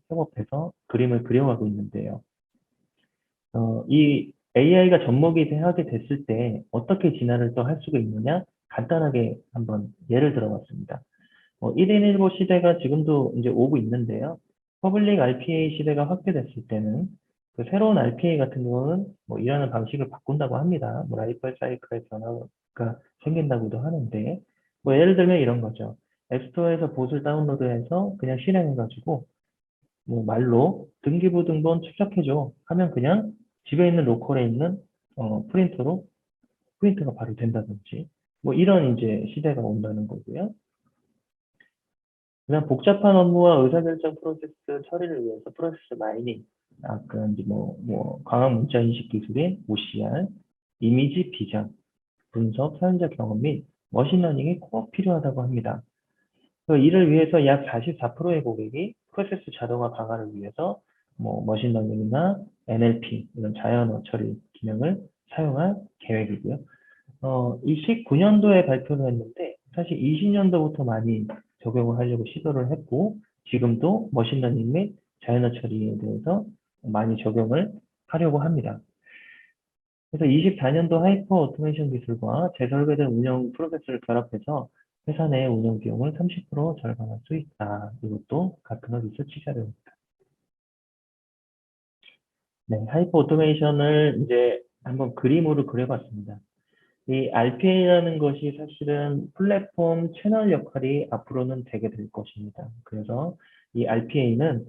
협업해서 그림을 그려가고 있는데요. 이 AI가 접목이 하게 됐을 때 어떻게 진화를 또 할 수가 있느냐? 간단하게 한번 예를 들어봤습니다. 1인 1보 시대가 지금도 이제 오고 있는데요. 퍼블릭 RPA 시대가 확대됐을 때는 그 새로운 RPA 같은 경우는 뭐 일하는 방식을 바꾼다고 합니다. 뭐 라이프 사이클의 변화가 생긴다고도 하는데, 뭐 예를 들면 이런 거죠. 앱스토어에서 봇을 다운로드해서 그냥 실행해가지고 뭐 말로 등기부등본 출력해줘 하면 그냥 집에 있는 로컬에 있는 프린터로 프린트가 바로 된다든지 뭐 이런 이제 시대가 온다는 거고요. 그냥 복잡한 업무와 의사결정 프로세스 처리를 위해서 프로세스 마이닝, 아까 이제 광학 문자 인식 기술인 OCR, 이미지 비전, 분석, 사용자 경험 및 머신러닝이 꼭 필요하다고 합니다. 이를 위해서 약 44%의 고객이 프로세스 자동화 강화를 위해서 머신러닝이나 NLP, 이런 자연어 처리 기능을 사용할 계획이고요. 19년도에 발표를 했는데 사실 20년도부터 많이 적용을 하려고 시도를 했고 지금도 머신러닝 및 자연어 처리에 대해서 많이 적용을 하려고 합니다. 그래서 24년도 하이퍼 오토메이션 기술과 재설계된 운영 프로세스를 결합해서 회사 내 운영 비용을 30% 절감할 수 있다. 이것도 가트너 리서치 자료입니다. 네, 하이퍼 오토메이션을 이제 한번 그림으로 그려봤습니다. 이 RPA라는 것이 사실은 플랫폼 채널 역할이 앞으로는 되게 될 것입니다. 그래서 이 RPA는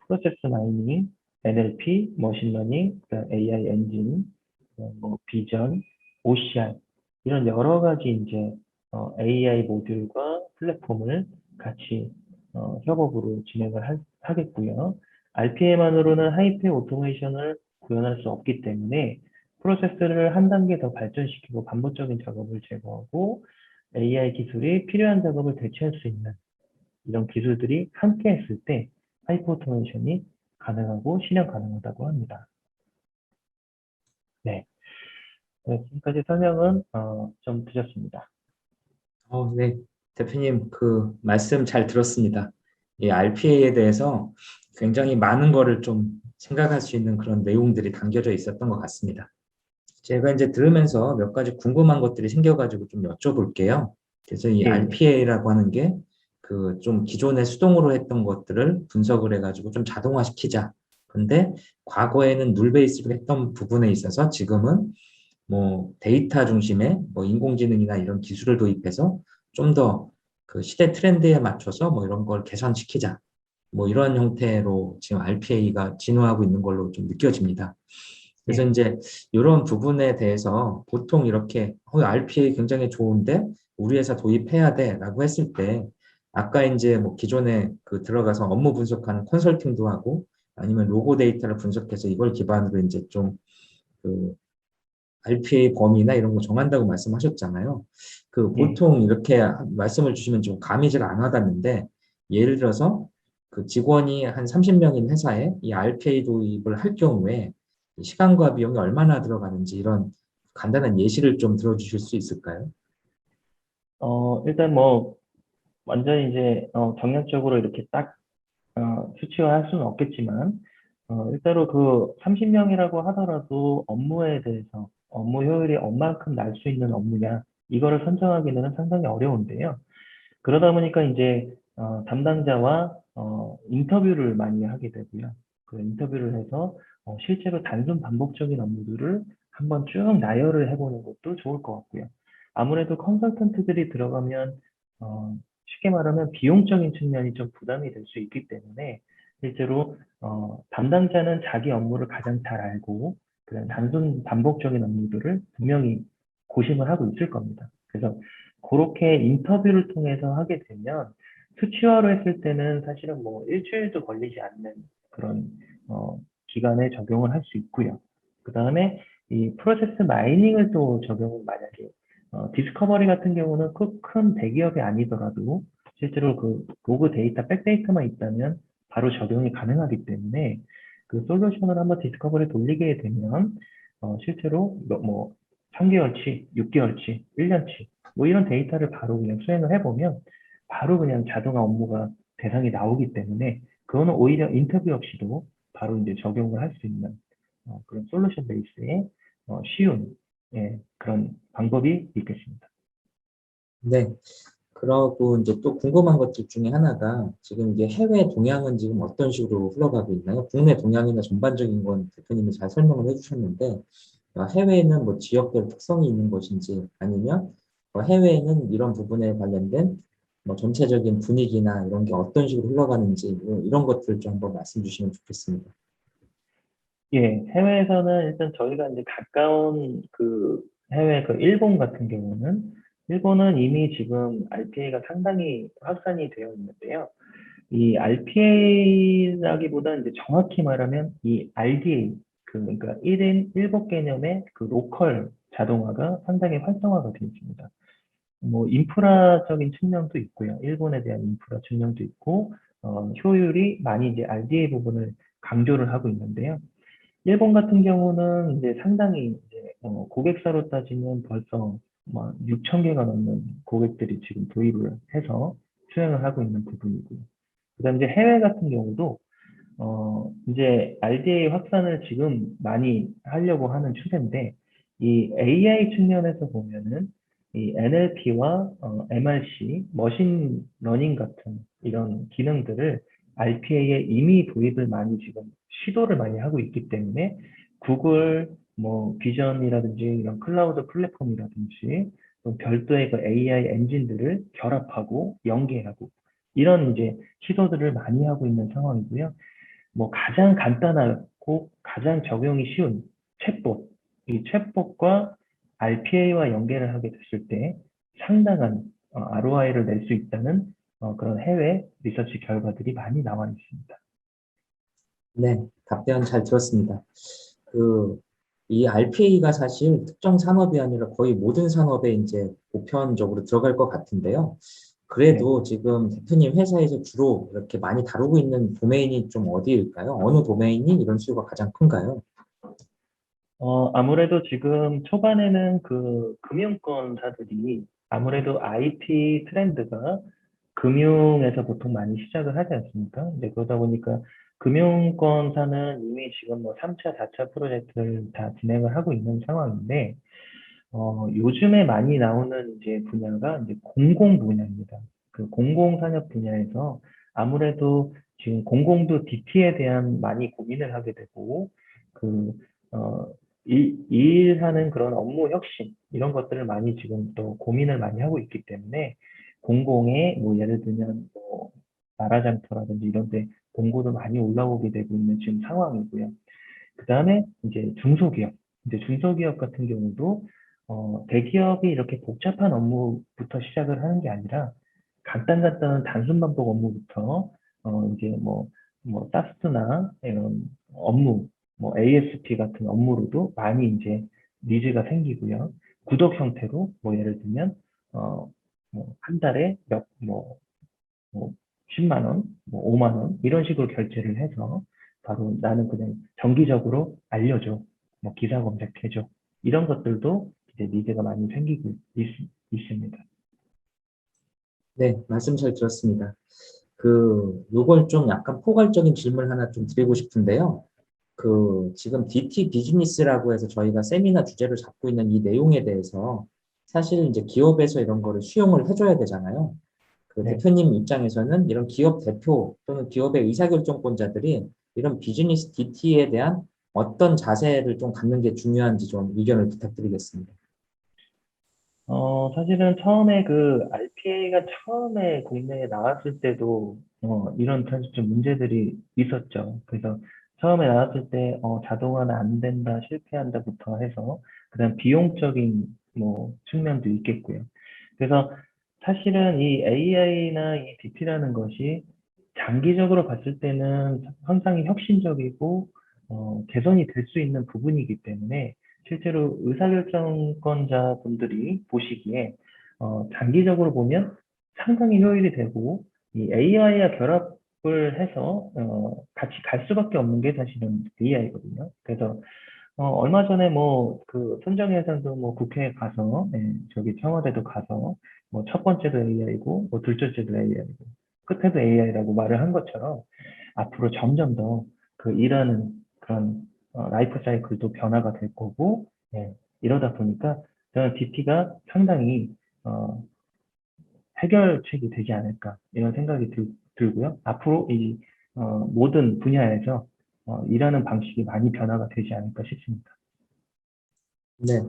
프로세스 마이닝, NLP, 머신러닝, AI 엔진, 비전, OCR 이런 여러 가지 이제 AI 모듈과 플랫폼을 같이 협업으로 진행을 하겠고요. RPA만으로는 하이페 오토메이션을 구현할 수 없기 때문에 프로세스를 한 단계 더 발전시키고 반복적인 작업을 제거하고 AI 기술이 필요한 작업을 대체할 수 있는 이런 기술들이 함께 했을 때 하이퍼 오토메이션이 가능하고 실현 가능하다고 합니다. 네. 네, 지금까지 설명은 좀 드렸습니다. 네. 대표님 그 말씀 잘 들었습니다. 이 RPA에 대해서 굉장히 많은 거를 좀 생각할 수 있는 그런 내용들이 담겨져 있었던 것 같습니다. 제가 이제 들으면서 몇 가지 궁금한 것들이 생겨가지고 좀 여쭤볼게요. 그래서 이 네, RPA라고 하는 게 그 좀 기존에 수동으로 했던 것들을 분석을 해가지고 좀 자동화시키자. 근데 과거에는 룰 베이스로 했던 부분에 있어서 지금은 뭐 데이터 중심의 뭐 인공지능이나 이런 기술을 도입해서 좀 더 그 시대 트렌드에 맞춰서 뭐 이런 걸 개선시키자. 뭐 이런 형태로 지금 RPA가 진화하고 있는 걸로 좀 느껴집니다. 그래서 네. 이제 이런 부분에 대해서 보통 이렇게 RPA 굉장히 좋은데 우리 회사 도입해야 돼라고 했을 때 아까 이제 뭐 기존에 그 들어가서 업무 분석하는 컨설팅도 하고 아니면 로고 데이터를 분석해서 이걸 기반으로 이제 좀그 RPA 범위나 이런 거 정한다고 말씀하셨잖아요. 그 네. 보통 이렇게 말씀을 주시면 좀 감이 잘 안 와닿는데 예를 들어서 그 직원이 한 30명인 회사에 이 RPA 도입을 할 경우에 시간과 비용이 얼마나 들어가는지 이런 간단한 예시를 좀 들어주실 수 있을까요? 일단 완전히 이제 정략적으로 이렇게 딱 수치화할 수는 없겠지만 일단은 그 30명이라고 하더라도 업무에 대해서 업무 효율이 얼만큼 날 수 있는 업무냐 이거를 선정하기는 상당히 어려운데요. 그러다 보니까 이제 담당자와 인터뷰를 많이 하게 되고요. 그 인터뷰를 해서 실제로 단순 반복적인 업무들을 한번 쭉 나열을 해보는 것도 좋을 것 같고요. 아무래도 컨설턴트들이 들어가면 쉽게 말하면 비용적인 측면이 좀 부담이 될 수 있기 때문에 실제로 담당자는 자기 업무를 가장 잘 알고 그냥 단순 반복적인 업무들을 분명히 고심을 하고 있을 겁니다. 그래서 그렇게 인터뷰를 통해서 하게 되면 수치화로 했을 때는 사실은 뭐 일주일도 걸리지 않는 그런 어, 기간에 적용을 할 수 있고요. 그 다음에 이 프로세스 마이닝을 또 적용을 만약에 디스커버리 같은 경우는 큰 대기업이 아니더라도 실제로 그 로그 데이터, 백데이터만 있다면 바로 적용이 가능하기 때문에 그 솔루션을 한번 디스커버리 돌리게 되면 실제로 3개월치, 6개월치, 1년치 뭐 이런 데이터를 바로 그냥 수행을 해보면 바로 그냥 자동화 업무가 대상이 나오기 때문에 그거는 오히려 인터뷰 없이도 바로 이제 적용을 할 수 있는 그런 솔루션 베이스의 쉬운 그런 방법이 있겠습니다. 네. 그러고 이제 또 궁금한 것들 중에 하나가 지금 이게 해외 동향은 지금 어떤 식으로 흘러가고 있나요? 국내 동향이나 전반적인 건 대표님이 잘 설명을 해주셨는데 해외에는 뭐 지역별 특성이 있는 것인지 아니면 해외에는 이런 부분에 관련된 뭐 전체적인 분위기나 이런 게 어떤 식으로 흘러가는지 뭐 이런 것들 좀 한번 말씀 주시면 좋겠습니다. 예, 해외에서는 일단 저희가 이제 가까운 그 해외 그 일본 같은 경우는 일본은 이미 지금 RPA가 상당히 확산이 되어 있는데요. 이 RPA라기보다는 이제 정확히 말하면 이 RDA, 그러니까 1인 1복 개념의 그 로컬 자동화가 상당히 활성화가 되어 있습니다. 뭐 인프라적인 측면도 있고요. 일본에 대한 인프라 측면도 있고, 효율이 많이 이제 RDA 부분을 강조를 하고 있는데요. 일본 같은 경우는 이제 상당히 이제 고객사로 따지면 벌써 막 6천 개가 넘는 고객들이 지금 도입을 해서 수행을 하고 있는 부분이고요. 그다음 이제 해외 같은 경우도 이제 RDA 확산을 지금 많이 하려고 하는 추세인데 이 AI 측면에서 보면은 이 NLP와 MRC, 머신 러닝 같은 이런 기능들을 RPA에 이미 도입을 많이 지금 시도를 많이 하고 있기 때문에 구글 뭐 비전이라든지 이런 클라우드 플랫폼이라든지 또 별도의 그 AI 엔진들을 결합하고 연계하고 이런 이제 시도들을 많이 하고 있는 상황이고요. 뭐 가장 간단하고 가장 적용이 쉬운 챗봇, 이 챗봇과 RPA와 연계를 하게 됐을 때 상당한 ROI를 낼 수 있다는 그런 해외 리서치 결과들이 많이 나와 있습니다. 네, 답변 잘 들었습니다. 이 RPA가 사실 특정 산업이 아니라 거의 모든 산업에 이제 보편적으로 들어갈 것 같은데요. 네. 그래도 지금 대표님 회사에서 주로 이렇게 많이 다루고 있는 도메인이 좀 어디일까요? 어느 도메인이 이런 수요가 가장 큰가요? 아무래도 지금 초반에는 그 금융권사들이 아무래도 IT 트렌드가 금융에서 보통 많이 시작을 하지 않습니까? 이제 그러다 보니까 금융권사는 이미 지금 뭐 3차, 4차 프로젝트를 다 진행을 하고 있는 상황인데, 요즘에 많이 나오는 이제 분야가 이제 공공 분야입니다. 그 공공 산업 분야에서 아무래도 지금 공공도 DT에 대한 많이 고민을 하게 되고, 그, 어, 일하는 그런 업무 혁신, 이런 것들을 많이 지금 또 고민을 많이 하고 있기 때문에, 공공에 뭐 예를 들면 뭐, 나라장터라든지 이런 데 공고도 많이 올라오게 되고 있는 지금 상황이고요. 그 다음에 이제 중소기업. 이제 중소기업 같은 경우도 대기업이 이렇게 복잡한 업무부터 시작을 하는 게 아니라 간단한 단순 반복 업무부터 이제 뭐 사스나 이런 업무, 뭐 ASP 같은 업무로도 많이 이제 니즈가 생기고요. 구독 형태로 뭐 예를 들면 뭐한 달에 뭐 10만 원, 뭐 5만 원 이런 식으로 결제를 해서 바로 나는 그냥 정기적으로 알려줘. 뭐 기사 검색해줘. 이런 것들도 이제 니즈가 많이 생기고 있습니다. 네, 말씀 잘 들었습니다. 요걸 좀 약간 포괄적인 질문 하나 좀 드리고 싶은데요. 지금 DT 비즈니스라고 해서 저희가 세미나 주제를 잡고 있는 이 내용에 대해서 사실 이제 기업에서 이런 거를 수용을 해줘야 되잖아요. 네. 대표님 입장에서는 이런 기업 대표 또는 기업의 의사결정권자들이 이런 비즈니스 DT에 대한 어떤 자세를 좀 갖는 게 중요한지 좀 의견을 부탁드리겠습니다. 사실은 처음에 그 RPA가 처음에 국내에 나왔을 때도 이런 사실 좀 문제들이 있었죠. 그래서 처음에 나왔을 때 자동화는 안 된다, 실패한다부터 해서 그다음 비용적인 뭐 측면도 있겠고요. 그래서 사실은 이 AI나 이 DT라는 것이 장기적으로 봤을 때는 상당히 혁신적이고 개선이 될 수 있는 부분이기 때문에 실제로 의사결정권자분들이 보시기에 장기적으로 보면 상당히 효율이 되고 이 AI와 결합을 해서 같이 갈 수밖에 없는 게 사실은 AI거든요. 그래서 얼마 전에 뭐 그 손정혜 선도 뭐 국회에 가서, 저기 청와대도 가서 뭐 첫 번째도 AI고 뭐 둘째째도 AI고 끝에도 AI라고 말을 한 것처럼 앞으로 점점 더 그 일하는 그런 라이프 사이클도 변화가 될 거고, 이러다 보니까 저는 DT가 상당히 어, 해결책이 되지 않을까 이런 생각이 들고요. 앞으로 이 모든 분야에서 일하는 방식이 많이 변화가 되지 않을까 싶습니다. 네.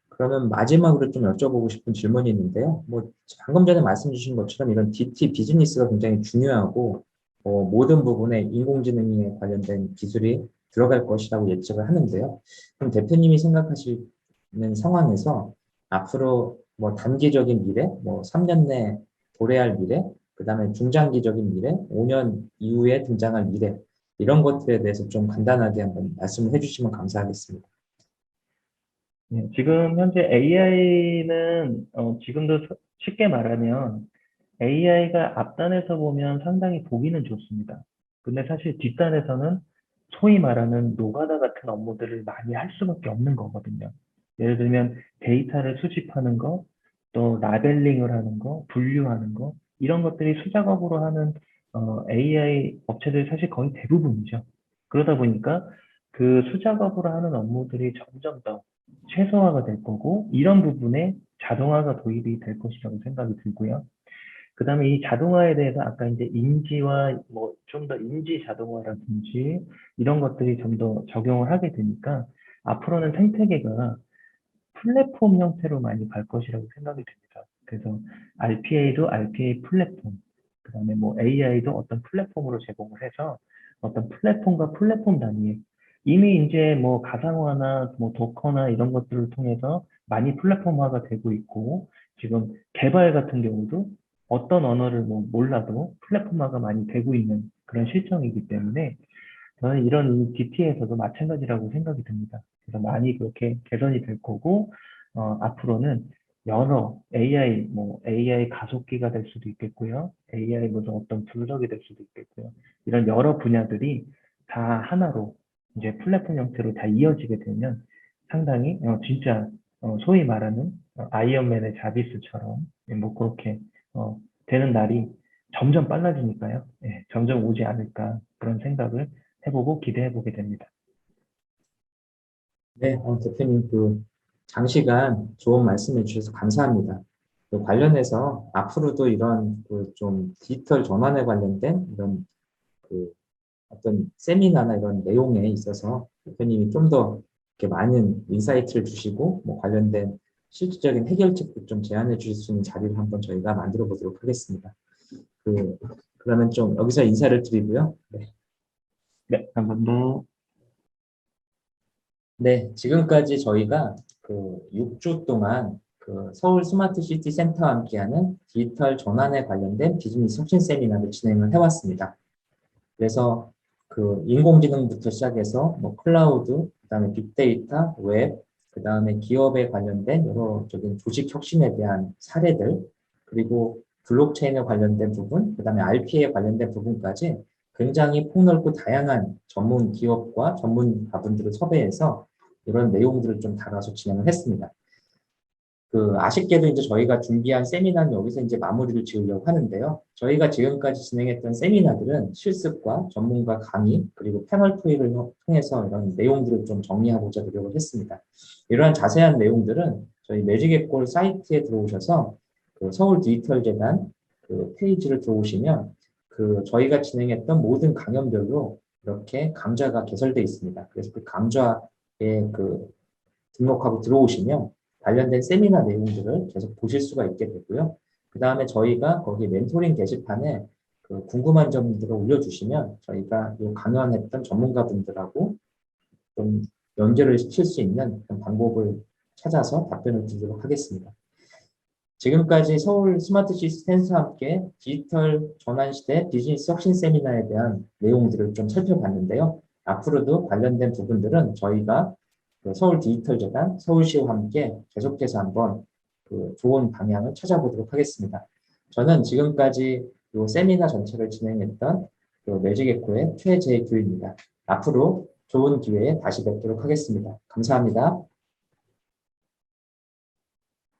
그러면 마지막으로 좀 여쭤보고 싶은 질문이 있는데요. 뭐 방금 전에 말씀 주신 것처럼 이런 DT 비즈니스가 굉장히 중요하고 모든 부분에 인공지능에 관련된 기술이 들어갈 것이라고 예측을 하는데요. 그럼 대표님이 생각하시는 상황에서 앞으로 뭐 단기적인 미래, 뭐 3년 내 도래할 미래, 그다음에 중장기적인 미래, 5년 이후에 등장할 미래 이런 것들에 대해서 좀 간단하게 한번 말씀을 해주시면 감사하겠습니다. 지금 현재 AI는 지금도 쉽게 말하면 AI가 앞단에서 보면 상당히 보기는 좋습니다. 근데 사실 뒷단에서는 소위 말하는 노가다 같은 업무들을 많이 할 수밖에 없는 거거든요. 예를 들면 데이터를 수집하는 거, 또 라벨링을 하는 거, 분류하는 거, 이런 것들이 수작업으로 하는 AI 업체들이 사실 거의 대부분이죠. 그러다 보니까 그 수작업으로 하는 업무들이 점점 더 최소화가 될 거고, 이런 부분에 자동화가 도입이 될 것이라고 생각이 들고요. 그다음에 이 자동화에 대해서 아까 이제 인지와 뭐 좀 더 인지 자동화라든지 이런 것들이 좀 더 적용을 하게 되니까 앞으로는 생태계가 플랫폼 형태로 많이 갈 것이라고 생각이 됩니다. 그래서 RPA도 RPA 플랫폼, 그다음에 뭐 AI도 어떤 플랫폼으로 제공을 해서 어떤 플랫폼과 플랫폼 단위에 이미 이제 뭐 가상화나 뭐 도커나 이런 것들을 통해서 많이 플랫폼화가 되고 있고, 지금 개발 같은 경우도 어떤 언어를 뭐 몰라도 플랫폼화가 많이 되고 있는 그런 실정이기 때문에 저는 이런 DT에서도 마찬가지라고 생각이 듭니다. 그래서 많이 그렇게 개선이 될 거고, 앞으로는 여러 AI, 뭐 AI 가속기가 될 수도 있겠고요. AI 무슨 어떤 분석이 될 수도 있겠고요. 이런 여러 분야들이 다 하나로 이제 플랫폼 형태로 다 이어지게 되면 상당히 진짜 소위 말하는 아이언맨의 자비스처럼 뭐 그렇게 되는 날이 점점 빨라지니까요. 점점 오지 않을까 그런 생각을 해보고 기대해보게 됩니다. 네, 대표님 장시간 좋은 말씀해 주셔서 감사합니다. 관련해서 앞으로도 이런 좀 디지털 전환에 관련된 이런 그 어떤 세미나나 이런 내용에 있어서 대표님이 좀 더 이렇게 많은 인사이트를 주시고 뭐 관련된 실질적인 해결책도 좀 제안해 주실 수 있는 자리를 한번 저희가 만들어 보도록 하겠습니다. 그러면 좀 여기서 인사를 드리고요. 네. 네, 감사합니다. 네, 지금까지 저희가 6주 동안 서울 스마트 시티 센터와 함께하는 디지털 전환에 관련된 비즈니스 혁신 세미나를 진행을 해왔습니다. 그래서 인공지능부터 시작해서 뭐 클라우드, 그다음에 빅데이터, 웹, 그다음에 기업에 관련된 여러적인 조직 혁신에 대한 사례들, 그리고 블록체인에 관련된 부분, 그다음에 RPA에 관련된 부분까지 굉장히 폭넓고 다양한 전문 기업과 전문가분들을 섭외해서 이런 내용들을 좀 달아서 진행을 했습니다. 아쉽게도 이제 저희가 준비한 세미나는 여기서 이제 마무리를 지으려고 하는데요. 저희가 지금까지 진행했던 세미나들은 실습과 전문가 강의, 그리고 패널 토의를 통해서 이런 내용들을 좀 정리하고자 노력을 했습니다. 이러한 자세한 내용들은 저희 매직의골 사이트에 들어오셔서 서울 디지털재단 페이지를 들어오시면 저희가 진행했던 모든 강연별로 이렇게 강좌가 개설되어 있습니다. 그래서 강좌에 등록하고 들어오시면 관련된 세미나 내용들을 계속 보실 수가 있게 되고요. 그 다음에 저희가 거기 멘토링 게시판에 궁금한 점들을 올려주시면 저희가 이 강연했던 전문가분들하고 좀 연결을 시킬 수 있는 그런 방법을 찾아서 답변을 드리도록 하겠습니다. 지금까지 서울 스마트시티 센터와 함께 디지털 전환 시대 비즈니스 혁신 세미나에 대한 내용들을 좀 살펴봤는데요. 앞으로도 관련된 부분들은 저희가 서울 디지털재단, 서울시와 함께 계속해서 한번 좋은 방향을 찾아보도록 하겠습니다. 저는 지금까지 이 세미나 전체를 진행했던 매직에코의 최재규입니다. 앞으로 좋은 기회에 다시 뵙도록 하겠습니다. 감사합니다.